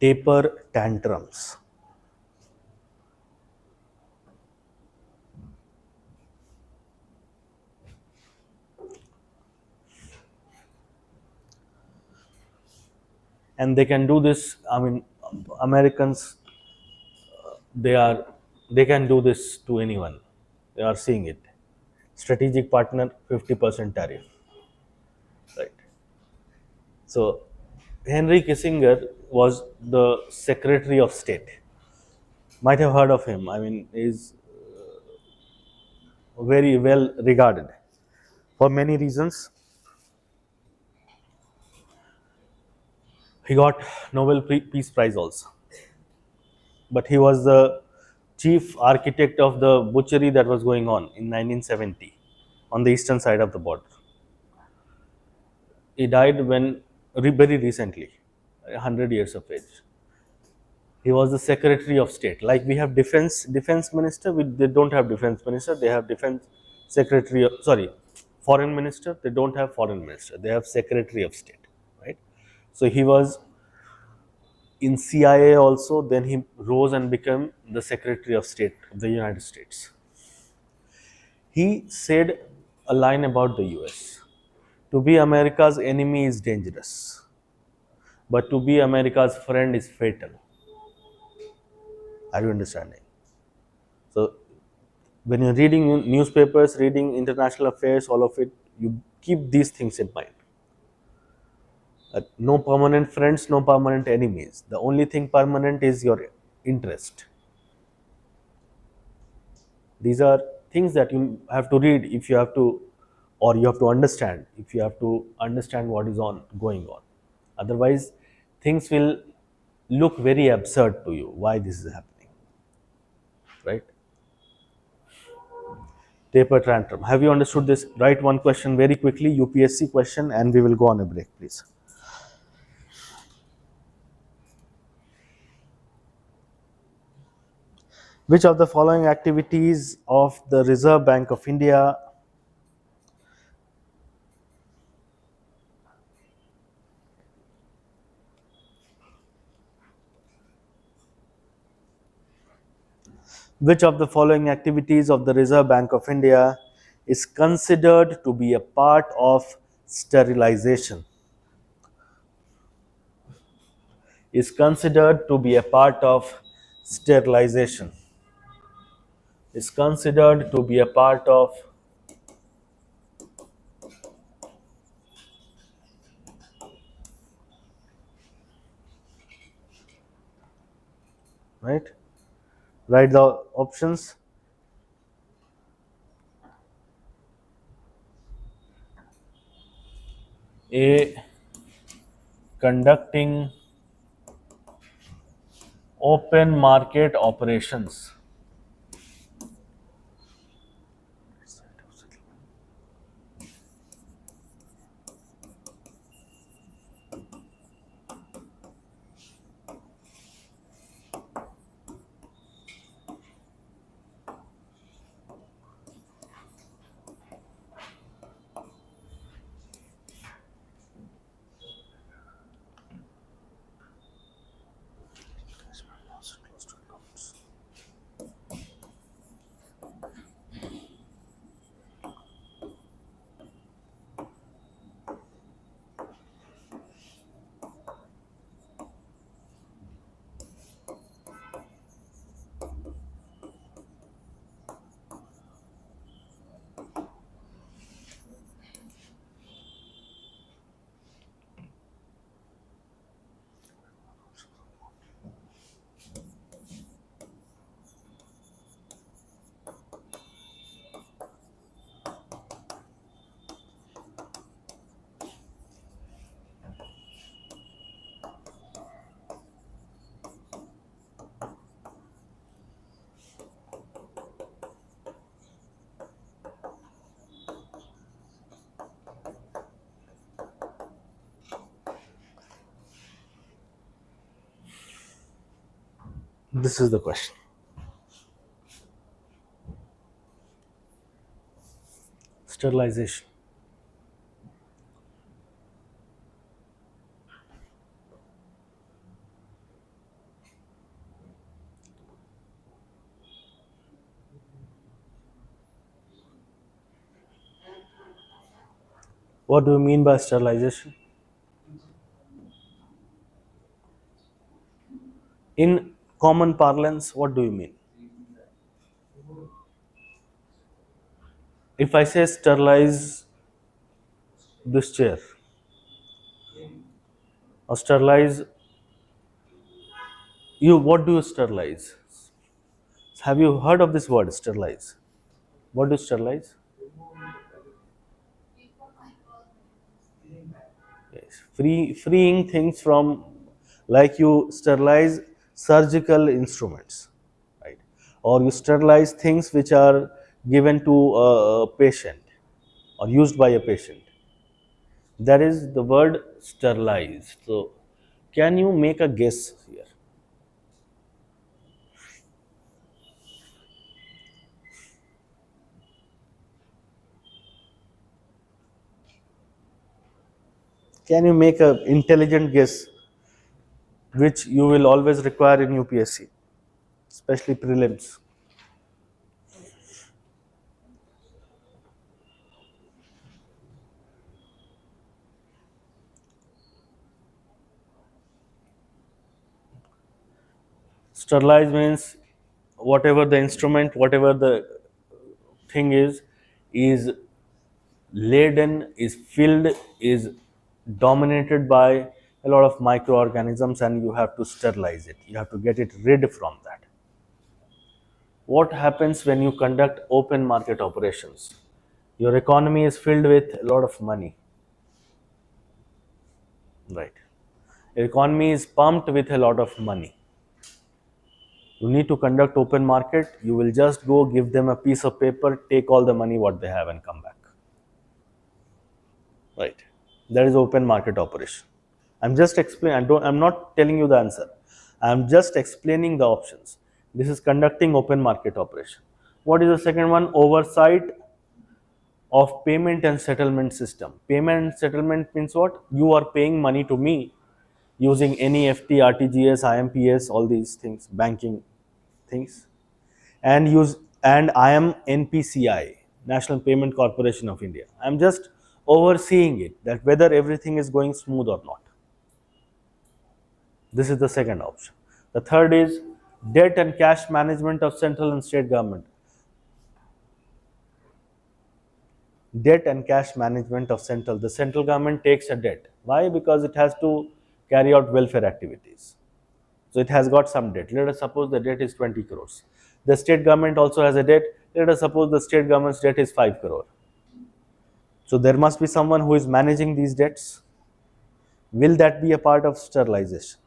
Taper tantrums. And they can do this. I mean, Americans, they are, they can do this to anyone. They are seeing it. Strategic partner, 50% tariff, right? So Henry Kissinger was the Secretary of State. Might have heard of him. I mean, is very well regarded for many reasons. He got Nobel Peace Prize also, but he was the chief architect of the butchery that was going on in 1970 on the eastern side of the border. He died when very recently, 100 years of age. He was the Secretary of State. Like we have defense minister, they don't have defense minister. They have defense secretary. Sorry, foreign minister. They don't have foreign minister. They have Secretary of State, right? So he was in CIA also. Then he rose and became the Secretary of State of the United States. He said a line about the US. To be America's enemy is dangerous, but to be America's friend is fatal. Are you understanding? So when you're reading newspapers, reading international affairs, all of it, you keep these things in mind. No permanent friends, no permanent enemies. The only thing permanent is your interest. These are things that you have to read if you have to, or you have to understand if you have to understand what is on going on. Otherwise, things will look very absurd to you. Why this is happening, right? Taper tantrum. Have you understood this? Write one question very quickly, UPSC question, and we will go on a break, please. Which of the following activities of the Reserve Bank of India Which of the following activities of the Reserve Bank of India is considered to be a part of sterilization? Is considered to be a part of sterilization. Is considered to be a part of, right? Write the options. A. Conducting open market operations. This is the question. Sterilization. What do you mean by sterilization? In common parlance, what do you mean? If I say sterilize this chair or sterilize you, what do you sterilize? Have you heard of this word sterilize? What do you sterilize? Yes. Freeing things from, like you sterilize surgical instruments, right? Or you sterilize things which are given to a patient or used by a patient. That is the word sterilize. So, can you make a guess here? Can you make an intelligent guess? which you will always require in UPSC, especially prelims. Sterilize means whatever the instrument, whatever the thing is laden, is filled, is dominated by a lot of microorganisms, and you have to sterilize it. You have to get it rid from that. What happens when you conduct open market operations? Your economy is filled with a lot of money, right? Your economy is pumped with a lot of money. You need to conduct open market. You will just go give them a piece of paper, take all the money what they have, and come back. Right. That is open market operation. I'm just explaining. I'm not telling you the answer. I'm just explaining the options. This is conducting open market operation. What is the second one? Oversight of payment and settlement system. Payment and settlement means what? You are paying money to me using NEFT, RTGS, IMPS, all these things, banking things, and I am NPCI, National Payment Corporation of India. I'm just overseeing it, that whether everything is going smooth or not. This is the second option. The third is debt and cash management of central and state government. Debt and cash management of central. The central government takes a debt. Why? Because it has to carry out welfare activities. So it has got some debt. Let us suppose the debt is 20 crores. The state government also has a debt. Let us suppose the state government's debt is 5 crore. So there must be someone who is managing these debts. Will that be a part of sterilization?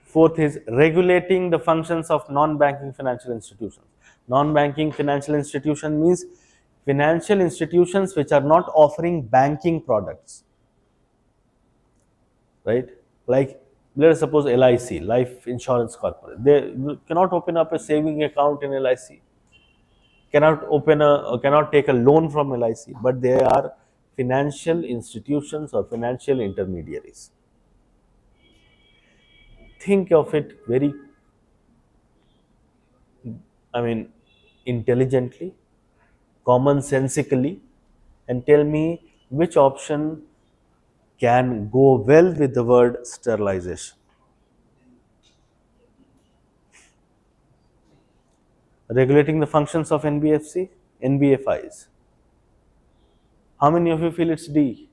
Fourth is regulating the functions of non-banking financial institutions. Non-banking financial institution means financial institutions which are not offering banking products, right? Like, let us suppose LIC, Life Insurance Corporation. You cannot open up a saving account in LIC. Cannot take a loan from LIC, but they are financial institutions or financial intermediaries. Think of it very, I mean, intelligently, commonsensically, and tell me which option can go well with the word sterilization. Regulating the functions of NBFC, NBFIs. How many of you feel it's D?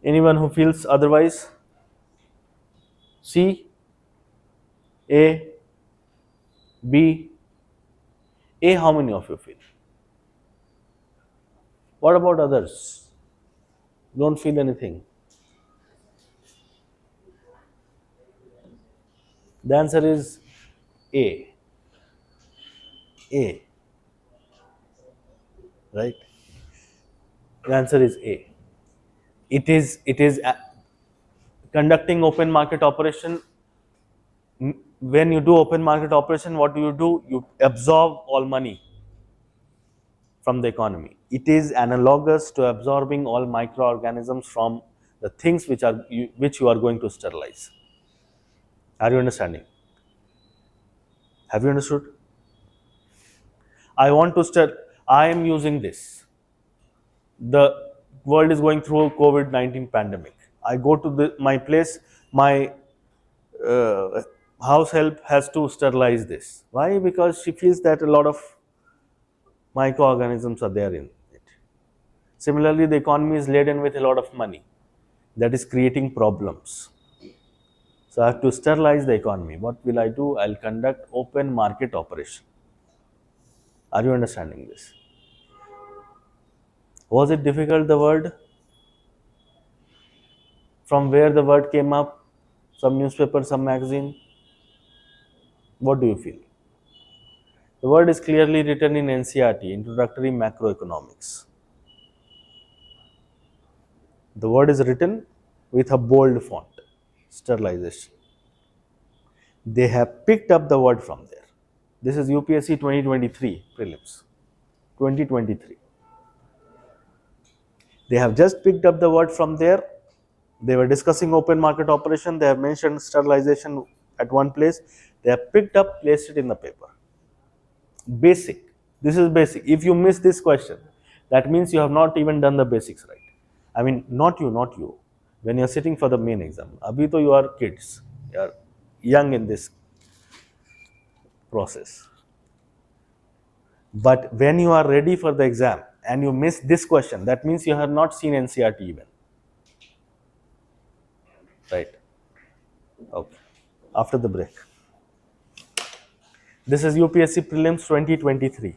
Anyone who feels otherwise? C, A, B, A. How many of you feel? What about others? Don't feel anything. The answer is A. A. Right? The answer is A. It is conducting open market operation. When you do open market operation, what do? You absorb all money from the economy. It is analogous to absorbing all microorganisms from the things which you are going to sterilize. Are you understanding? Have you understood? I want to start. I am using this. The world is going through a COVID-19 pandemic. I go to my place. My uh, house help has to sterilize this. Why? Because she feels that a lot of microorganisms are there in it. Similarly, the economy is laden with a lot of money that is creating problems. So I have to sterilize the economy. What will I do? I'll conduct open market operation. Are you understanding this? Was it difficult, the word? From where the word came up? Some newspaper, some magazine? What do you feel? The word is clearly written in NCRT, Introductory Macroeconomics. The word is written with a bold font, sterilization. They have picked up the word from there. This is UPSC 2023 prelims. 2023. They have just picked up the word from there. They were discussing open market operation. They have mentioned sterilization at one place. They have picked up, placed it in the paper. Basic. This is basic. If you miss this question, that means you have not even done the basics right. I mean, not you, not you. When you are sitting for the main exam, abhi to you are kids. You are young in this process. But when you are ready for the exam and you miss this question, that means you have not seen NCRT even. Right? Okay. After the break. This is UPSC Prelims 2023.